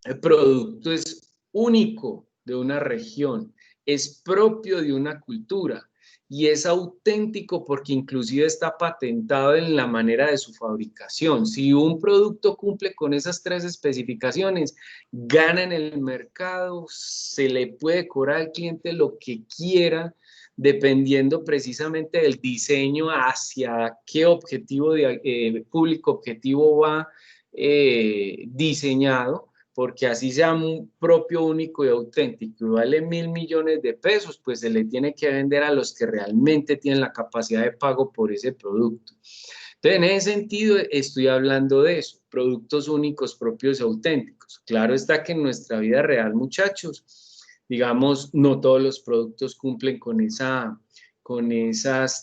El producto es único de una región, es propio de una cultura y es auténtico porque inclusive está patentado en la manera de su fabricación. Si un producto cumple con esas 3 especificaciones, gana en el mercado, se le puede cobrar al cliente lo que quiera, dependiendo precisamente del diseño hacia qué objetivo público objetivo va diseñado, porque así sea un propio, único y auténtico y vale 1.000 millones de pesos, pues se le tiene que vender a los que realmente tienen la capacidad de pago por ese producto. Entonces, en ese sentido, estoy hablando de eso, productos únicos, propios y auténticos. Claro está que en nuestra vida real, muchachos, digamos, no todos los productos cumplen con esas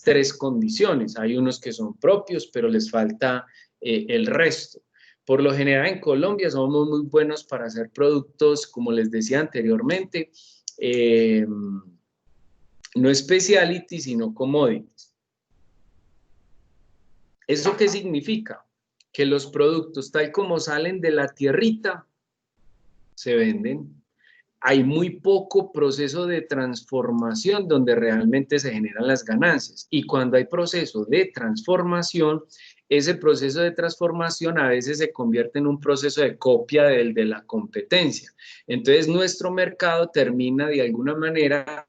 3 condiciones. Hay unos que son propios, pero les falta el resto. Por lo general en Colombia somos muy buenos para hacer productos, como les decía anteriormente, no specialty, sino commodities. ¿Eso qué significa? Que los productos, tal como salen de la tierrita, se venden. Hay muy poco proceso de transformación donde realmente se generan las ganancias. Y cuando hay proceso de transformación, ese proceso de transformación a veces se convierte en un proceso de copia del de la competencia. Entonces nuestro mercado termina de alguna manera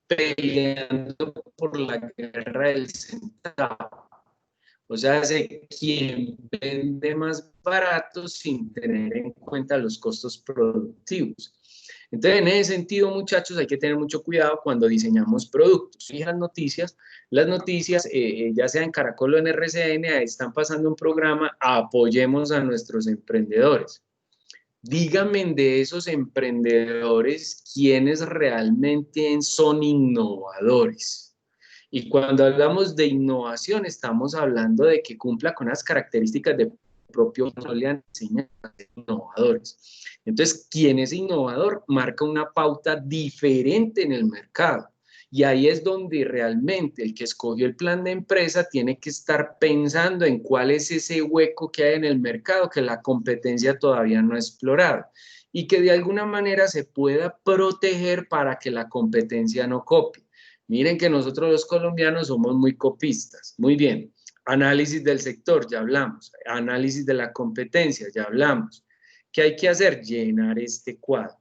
peleando por la guerra del centavo. O sea, es quien vende más barato sin tener en cuenta los costos productivos. Entonces, en ese sentido, muchachos, hay que tener mucho cuidado cuando diseñamos productos. Y las noticias, ya sea en Caracol o en RCN, están pasando un programa, apoyemos a nuestros emprendedores. Díganme de esos emprendedores quiénes realmente son innovadores. Y cuando hablamos de innovación, estamos hablando de que cumpla con las características de propio innovadores. Entonces, quien es innovador marca una pauta diferente en el mercado. Y ahí es donde realmente el que escogió el plan de empresa tiene que estar pensando en cuál es ese hueco que hay en el mercado que la competencia todavía no ha explorado y que de alguna manera se pueda proteger para que la competencia no copie. Miren que nosotros los colombianos somos muy copistas. Muy bien. Análisis del sector, ya hablamos. Análisis de la competencia, ya hablamos. ¿Qué hay que hacer? Llenar este cuadro.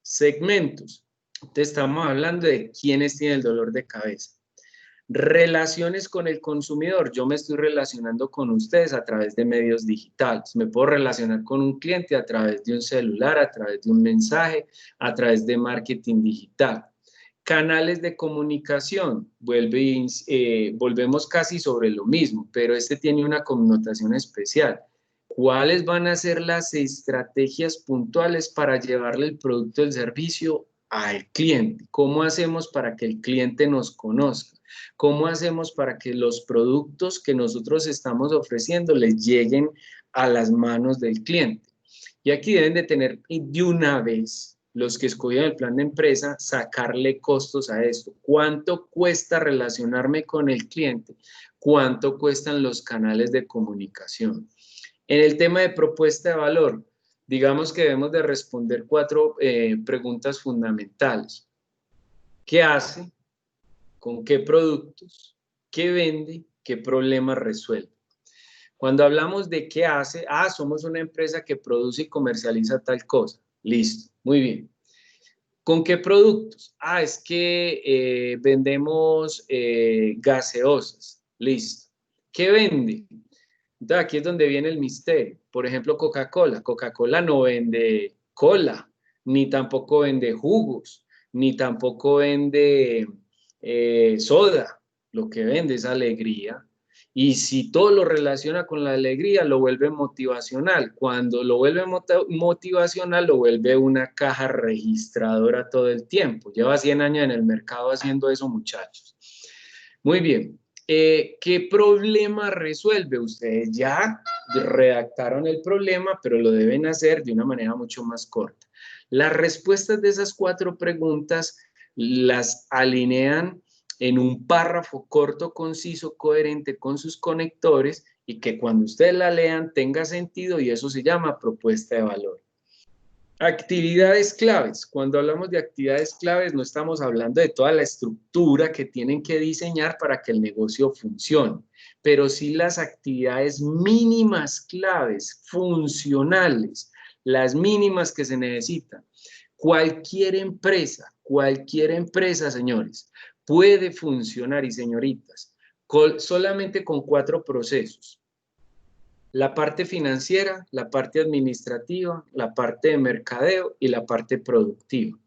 Segmentos. Entonces estamos hablando de quiénes tienen el dolor de cabeza. Relaciones con el consumidor. Yo me estoy relacionando con ustedes a través de medios digitales. Me puedo relacionar con un cliente a través de un celular, a través de un mensaje, a través de marketing digital. Canales de comunicación, volvemos casi sobre lo mismo, pero este tiene una connotación especial. ¿Cuáles van a ser las estrategias puntuales para llevarle el producto o el servicio al cliente? ¿Cómo hacemos para que el cliente nos conozca? ¿Cómo hacemos para que los productos que nosotros estamos ofreciendo les lleguen a las manos del cliente? Y aquí deben de tener de una vez los que escogieron el plan de empresa, sacarle costos a esto. ¿Cuánto cuesta relacionarme con el cliente? ¿Cuánto cuestan los canales de comunicación? En el tema de propuesta de valor, digamos que debemos de responder 4 preguntas fundamentales. ¿Qué hace? ¿Con qué productos? ¿Qué vende? ¿Qué problemas resuelve? Cuando hablamos de qué hace, somos una empresa que produce y comercializa tal cosa. Listo, muy bien. ¿Con qué productos? Es que vendemos gaseosas. Listo. ¿Qué vende? Entonces aquí es donde viene el misterio. Por ejemplo, Coca-Cola. Coca-Cola no vende cola, ni tampoco vende jugos, ni tampoco vende soda. Lo que vende es alegría. Y si todo lo relaciona con la alegría, lo vuelve motivacional. Cuando lo vuelve motivacional, lo vuelve una caja registradora todo el tiempo. Lleva 100 años en el mercado haciendo eso, muchachos. Muy bien. ¿Qué problema resuelve? Ustedes ya redactaron el problema, pero lo deben hacer de una manera mucho más corta. Las respuestas de esas 4 preguntas las alinean en un párrafo corto, conciso, coherente con sus conectores y que cuando ustedes la lean tenga sentido, y eso se llama propuesta de valor. Actividades claves. Cuando hablamos de actividades claves no estamos hablando de toda la estructura que tienen que diseñar para que el negocio funcione, pero sí las actividades mínimas claves, funcionales, las mínimas que se necesitan. Cualquier empresa, señores, puede funcionar, y señoritas, solamente con 4 procesos. La parte financiera, la parte administrativa, la parte de mercadeo y la parte productiva.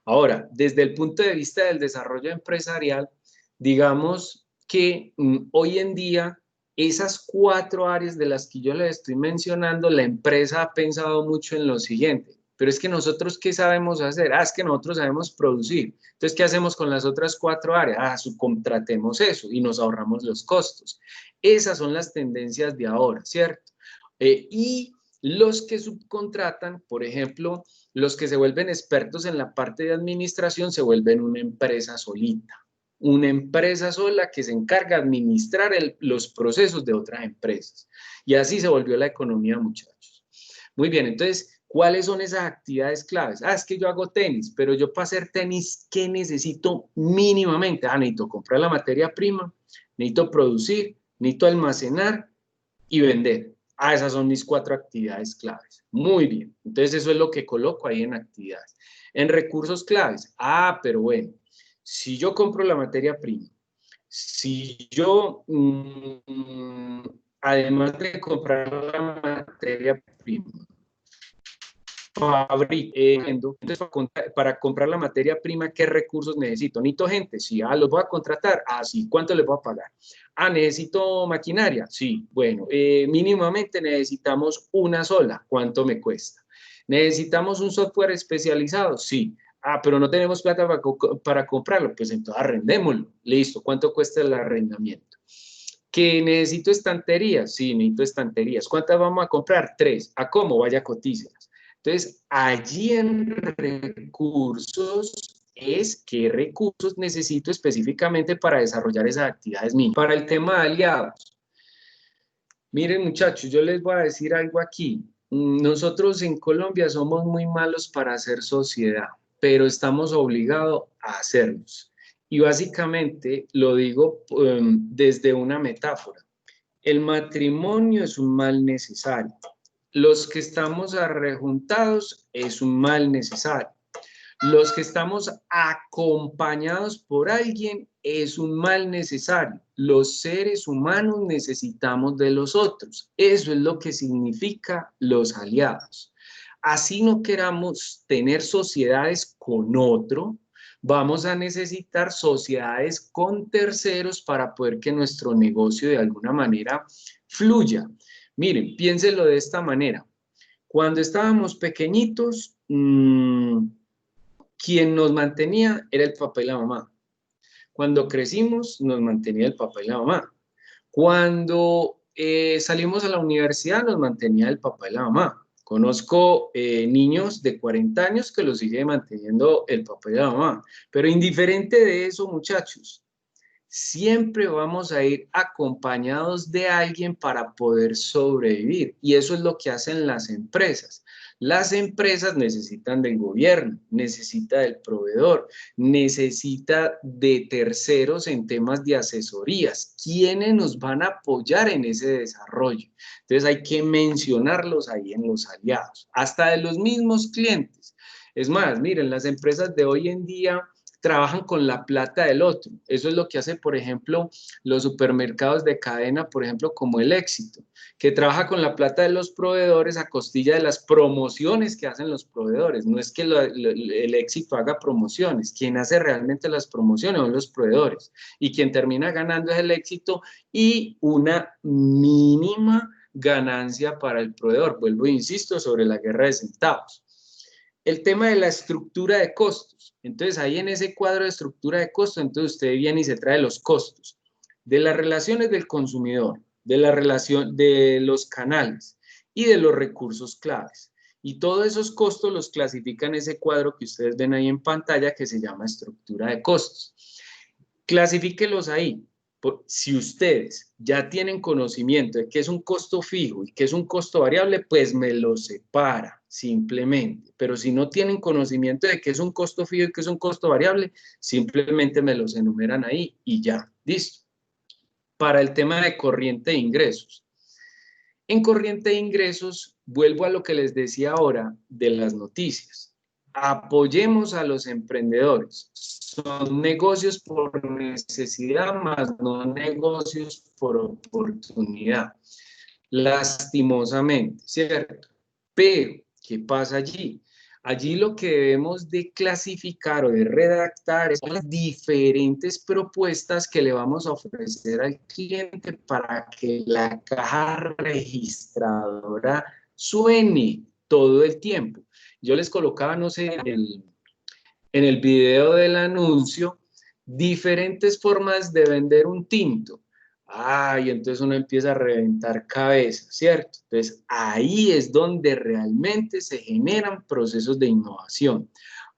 Ahora, desde el punto de vista del desarrollo empresarial, digamos que hoy en día esas 4 áreas de las que yo les estoy mencionando, la empresa ha pensado mucho en lo siguiente. Pero es que nosotros, ¿qué sabemos hacer? Es que nosotros sabemos producir. Entonces, ¿qué hacemos con las otras 4 áreas? Subcontratemos eso y nos ahorramos los costos. Esas son las tendencias de ahora, ¿cierto? Y los que subcontratan, por ejemplo, los que se vuelven expertos en la parte de administración, se vuelven una empresa solita. Una empresa sola que se encarga de administrar los procesos de otras empresas. Y así se volvió la economía, muchachos. Muy bien, entonces, ¿Cuáles son esas actividades claves? Ah, es que yo hago tenis, pero yo para hacer tenis, ¿qué necesito mínimamente? Ah, necesito comprar la materia prima, necesito producir, necesito almacenar y vender. Ah, esas son mis 4 actividades claves. Muy bien. Entonces, eso es lo que coloco ahí en actividades. En recursos claves. Ah, pero bueno, si yo compro la materia prima, si yo, además de comprar la materia prima, fabrico, entonces para comprar la materia prima, ¿qué recursos necesito? ¿Necesito gente? Sí, los voy a contratar. Ah, sí, ¿cuánto les voy a pagar? Ah, ¿necesito maquinaria? Sí, bueno, mínimamente necesitamos una sola. ¿Cuánto me cuesta? ¿Necesitamos un software especializado? Sí. Ah, pero no tenemos plata para comprarlo. Pues entonces arrendémoslo. Listo. ¿Cuánto cuesta el arrendamiento? ¿Que necesito estanterías? Sí, necesito estanterías. ¿Cuántas vamos a comprar? 3. ¿A cómo? Vaya, cotícelas. Entonces, allí en recursos es qué recursos necesito específicamente para desarrollar esas actividades mínimas. Para el tema de aliados, miren muchachos, yo les voy a decir algo aquí. Nosotros en Colombia somos muy malos para hacer sociedad, pero estamos obligados a hacerlos. Y básicamente lo digo desde una metáfora. El matrimonio es un mal necesario. Los que estamos arrejuntados es un mal necesario. Los que estamos acompañados por alguien es un mal necesario. Los seres humanos necesitamos de los otros. Eso es lo que significa los aliados. Así no queramos tener sociedades con otro, vamos a necesitar sociedades con terceros para poder que nuestro negocio de alguna manera fluya. Miren, piénsenlo de esta manera. Cuando estábamos pequeñitos, quien nos mantenía era el papá y la mamá. Cuando crecimos, nos mantenía el papá y la mamá. Cuando salimos a la universidad, nos mantenía el papá y la mamá. Conozco niños de 40 años que los sigue manteniendo el papá y la mamá. Pero indiferente de eso, muchachos, siempre vamos a ir acompañados de alguien para poder sobrevivir. Y eso es lo que hacen las empresas. Las empresas necesitan del gobierno, necesita del proveedor, necesita de terceros en temas de asesorías. ¿Quiénes nos van a apoyar en ese desarrollo? Entonces hay que mencionarlos ahí en los aliados, hasta de los mismos clientes. Es más, miren, las empresas de hoy en día trabajan con la plata del otro. Eso es lo que hace, por ejemplo, los supermercados de cadena, por ejemplo, como el Éxito, que trabaja con la plata de los proveedores a costilla de las promociones que hacen los proveedores. No es que el Éxito haga promociones, quien hace realmente las promociones son los proveedores y quien termina ganando es el Éxito y una mínima ganancia para el proveedor. Vuelvo e insisto sobre la guerra de centavos. El tema de la estructura de costos. Entonces, ahí en ese cuadro de estructura de costos, entonces usted viene y se trae los costos de las relaciones del consumidor, de la relación de los canales y de los recursos claves. Y todos esos costos los clasifica en ese cuadro que ustedes ven ahí en pantalla que se llama estructura de costos. Clasifíquelos ahí. Si ustedes ya tienen conocimiento de qué es un costo fijo y qué es un costo variable, pues me lo separa simplemente. Pero si no tienen conocimiento de qué es un costo fijo y qué es un costo variable, simplemente me los enumeran ahí y ya, listo. Para el tema de corriente de ingresos. En corriente de ingresos, vuelvo a lo que les decía ahora de las noticias. Apoyemos a los emprendedores. Son negocios por necesidad, más no negocios por oportunidad. Lastimosamente, ¿cierto? Pero, ¿qué pasa allí? Allí lo que debemos de clasificar o de redactar son las diferentes propuestas que le vamos a ofrecer al cliente para que la caja registradora suene todo el tiempo. Yo les colocaba, no sé, en el video del anuncio, diferentes formas de vender un tinto. Y entonces uno empieza a reventar cabeza, ¿cierto? Entonces ahí es donde realmente se generan procesos de innovación.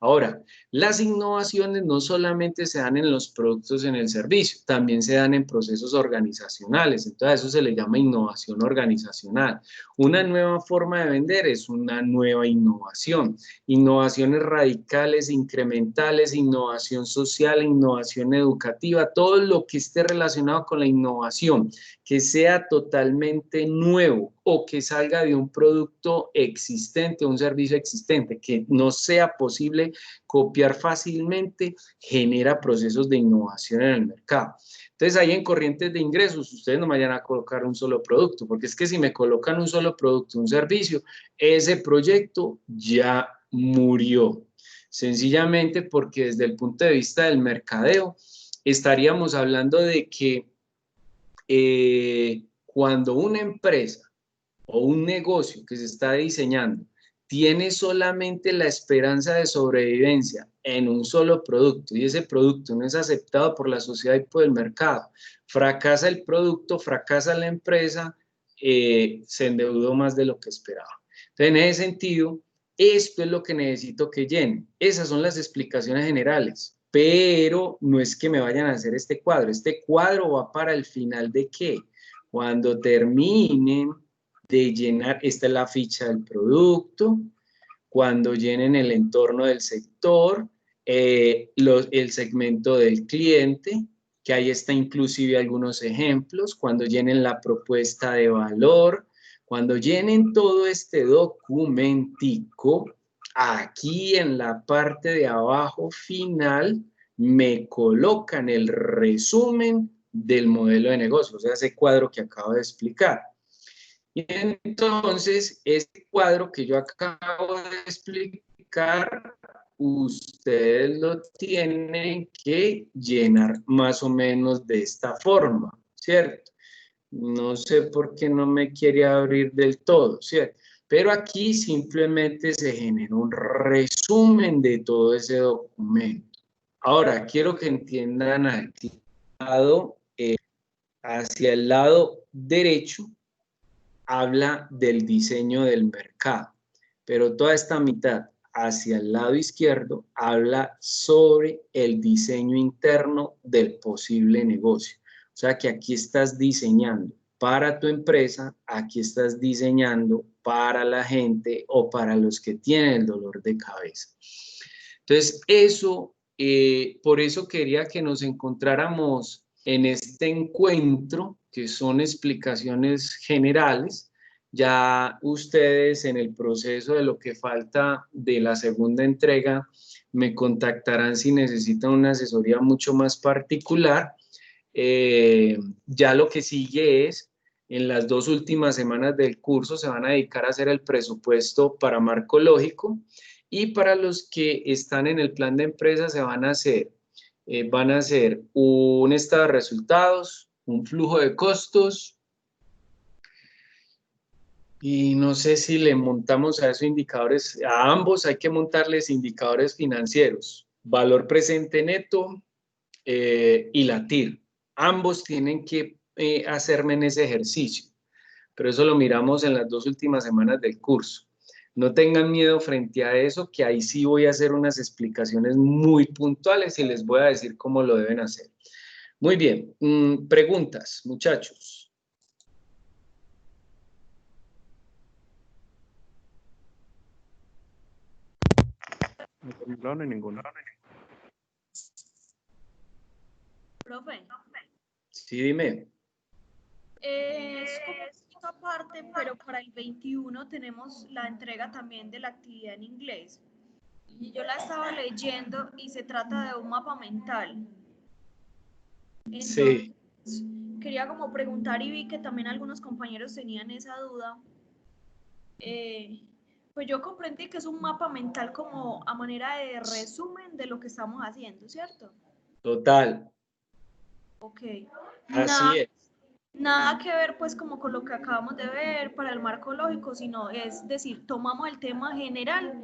Ahora, Las innovaciones no solamente se dan en los productos, en el servicio, también se dan en procesos organizacionales. Entonces, a eso se le llama innovación organizacional. Una nueva forma de vender es una nueva innovación. Innovaciones radicales, incrementales, innovación social, innovación educativa, todo lo que esté relacionado con la innovación, que sea totalmente nuevo o que salga de un producto existente, un servicio existente, que no sea posible copiar fácilmente, genera procesos de innovación en el mercado. Entonces, ahí en corrientes de ingresos, ustedes no me vayan a colocar un solo producto, porque es que si me colocan un solo producto, un servicio, ese proyecto ya murió. Sencillamente porque desde el punto de vista del mercadeo, estaríamos hablando de que cuando una empresa o un negocio que se está diseñando tiene solamente la esperanza de sobrevivencia en un solo producto y ese producto no es aceptado por la sociedad y por el mercado, fracasa el producto, fracasa la empresa, se endeudó más de lo que esperaba. Entonces, en ese sentido, esto es lo que necesito que llenen. Esas son las explicaciones generales, pero no es que me vayan a hacer este cuadro. Este cuadro va para el final de ¿qué? Cuando terminen de llenar, esta es la ficha del producto, cuando llenen el entorno del sector, el segmento del cliente, que ahí está inclusive algunos ejemplos, cuando llenen la propuesta de valor, cuando llenen todo este documentico, aquí en la parte de abajo final me colocan el resumen del modelo de negocio, o sea, ese cuadro que acabo de explicar. Y entonces, este cuadro que yo acabo de explicar, ustedes lo tienen que llenar más o menos de esta forma, ¿cierto? No sé por qué no me quiere abrir del todo, ¿cierto? Pero aquí simplemente se genera un resumen de todo ese documento. Ahora, quiero que entiendan aquí, hacia el lado derecho, habla del diseño del mercado, pero toda esta mitad hacia el lado izquierdo habla sobre el diseño interno del posible negocio. O sea que aquí estás diseñando para tu empresa, aquí estás diseñando para la gente o para los que tienen el dolor de cabeza. Entonces, eso, por eso quería que nos encontráramos en este encuentro, que son explicaciones generales. Ya ustedes en el proceso de lo que falta de la segunda entrega me contactarán si necesitan una asesoría mucho más particular. Ya lo que sigue es, en las 2 últimas semanas del curso se van a dedicar a hacer el presupuesto para marco lógico y para los que están en el plan de empresa se van a hacer un estado de resultados, un flujo de costos, y no sé si le montamos a esos indicadores, a ambos hay que montarles indicadores financieros, valor presente neto y la TIR. Ambos tienen que hacerme en ese ejercicio, pero eso lo miramos en las 2 últimas semanas del curso. No tengan miedo frente a eso, que ahí sí voy a hacer unas explicaciones muy puntuales y les voy a decir cómo lo deben hacer. Muy bien, preguntas, muchachos. No, no hay ninguna. Profe. Sí, dime. Es como esta parte, pero para el 21 tenemos la entrega también de la actividad en inglés. Y yo la estaba leyendo y se trata de un mapa mental. Entonces, sí. Quería como preguntar y vi que también algunos compañeros tenían esa duda. Pues yo comprendí que es un mapa mental como a manera de resumen de lo que estamos haciendo, ¿cierto? Total. Ok. Así es. Nada que ver pues como con lo que acabamos de ver para el marco lógico, sino es decir, tomamos el tema general,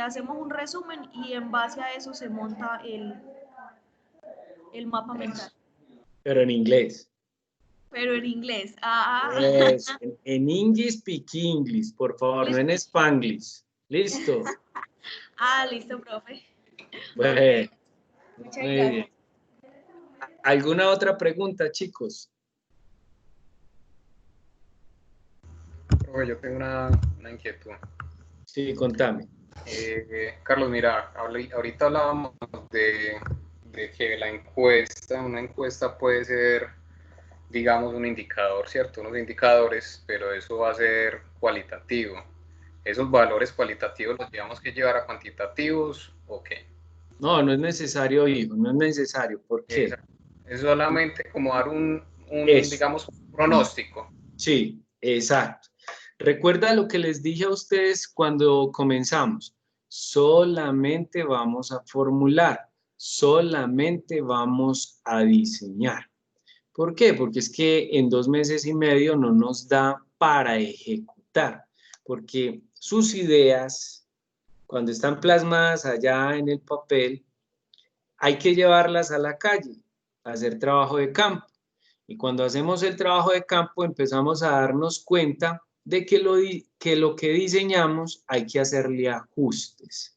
hacemos un resumen y en base a eso se monta el mapa mental. Pero en inglés. Pero en inglés. Eso, en English, speak English, por favor, no en Spanglish. ¿Listo? Listo, profe. Bueno, Muchas muy gracias. bien. ¿Alguna otra pregunta, chicos? Profe, yo tengo una inquietud. Sí, contame. Carlos, mira, ahorita hablábamos de que una encuesta puede ser, digamos, un indicador, ¿cierto? Unos indicadores, pero eso va a ser cualitativo. ¿Esos valores cualitativos los llevamos que llevar a cuantitativos o qué? No, no es necesario, hijo, no es necesario. ¿Por qué? Es solamente como dar Eso. digamos, un pronóstico. Sí, exacto. Recuerda lo que les dije a ustedes cuando comenzamos. Solamente vamos a formular, solamente vamos a diseñar. ¿Por qué? Porque es que en 2 meses y medio no nos da para ejecutar, porque sus ideas, cuando están plasmadas allá en el papel, hay que llevarlas a la calle, a hacer trabajo de campo. Y cuando hacemos el trabajo de campo empezamos a darnos cuenta de que lo que diseñamos hay que hacerle ajustes.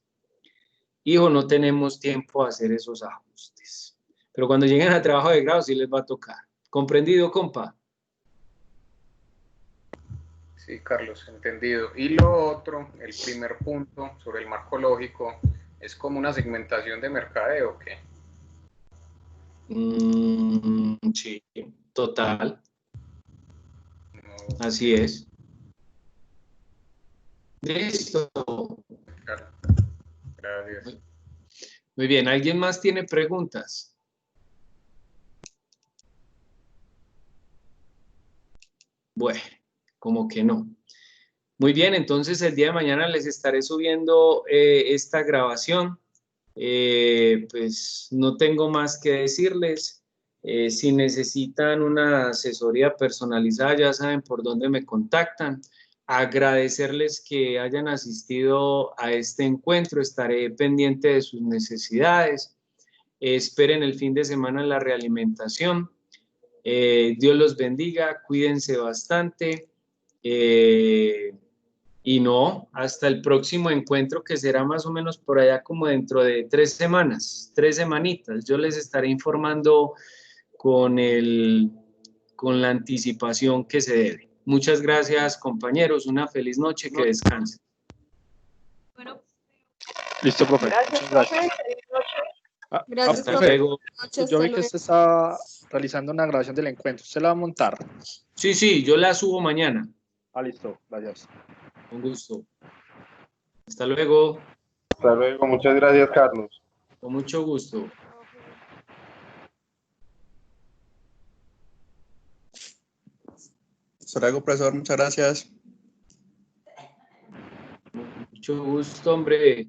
Hijo, no tenemos tiempo a hacer esos ajustes. Pero cuando lleguen a trabajo de grado sí les va a tocar. ¿Comprendido, compa? Sí, Carlos, entendido. Y lo otro, el primer punto sobre el marco lógico, es como una segmentación de mercadeo, ¿qué? Sí, total. No, Así es. Listo. claro. Gracias. Muy bien. ¿Alguien más tiene preguntas? Bueno, como que no. Muy bien, entonces el día de mañana les estaré subiendo esta grabación. Pues no tengo más que decirles. Si necesitan una asesoría personalizada, ya saben por dónde me contactan. Agradecerles que hayan asistido a este encuentro. Estaré pendiente de sus necesidades. Esperen el fin de semana la realimentación. Dios los bendiga, cuídense bastante. Y no, hasta el próximo encuentro que será más o menos por allá como dentro de 3 semanas, 3 semanitas. Yo les estaré informando con con la anticipación que se debe. Muchas gracias, compañeros. Una feliz noche. Que descansen. Bueno, Listo, profe. Gracias, Muchas gracias. profe. Feliz noche. gracias, Hasta profe. luego. Noches, Yo vi hasta que luego. usted estaba realizando una grabación del encuentro. ¿Usted la va a montar? Sí, sí, yo la subo mañana. Ah, listo. Gracias. Con gusto. Hasta luego. Hasta luego, muchas gracias, Carlos. Con mucho gusto. Hasta luego, profesor. Muchas gracias. Mucho gusto, hombre.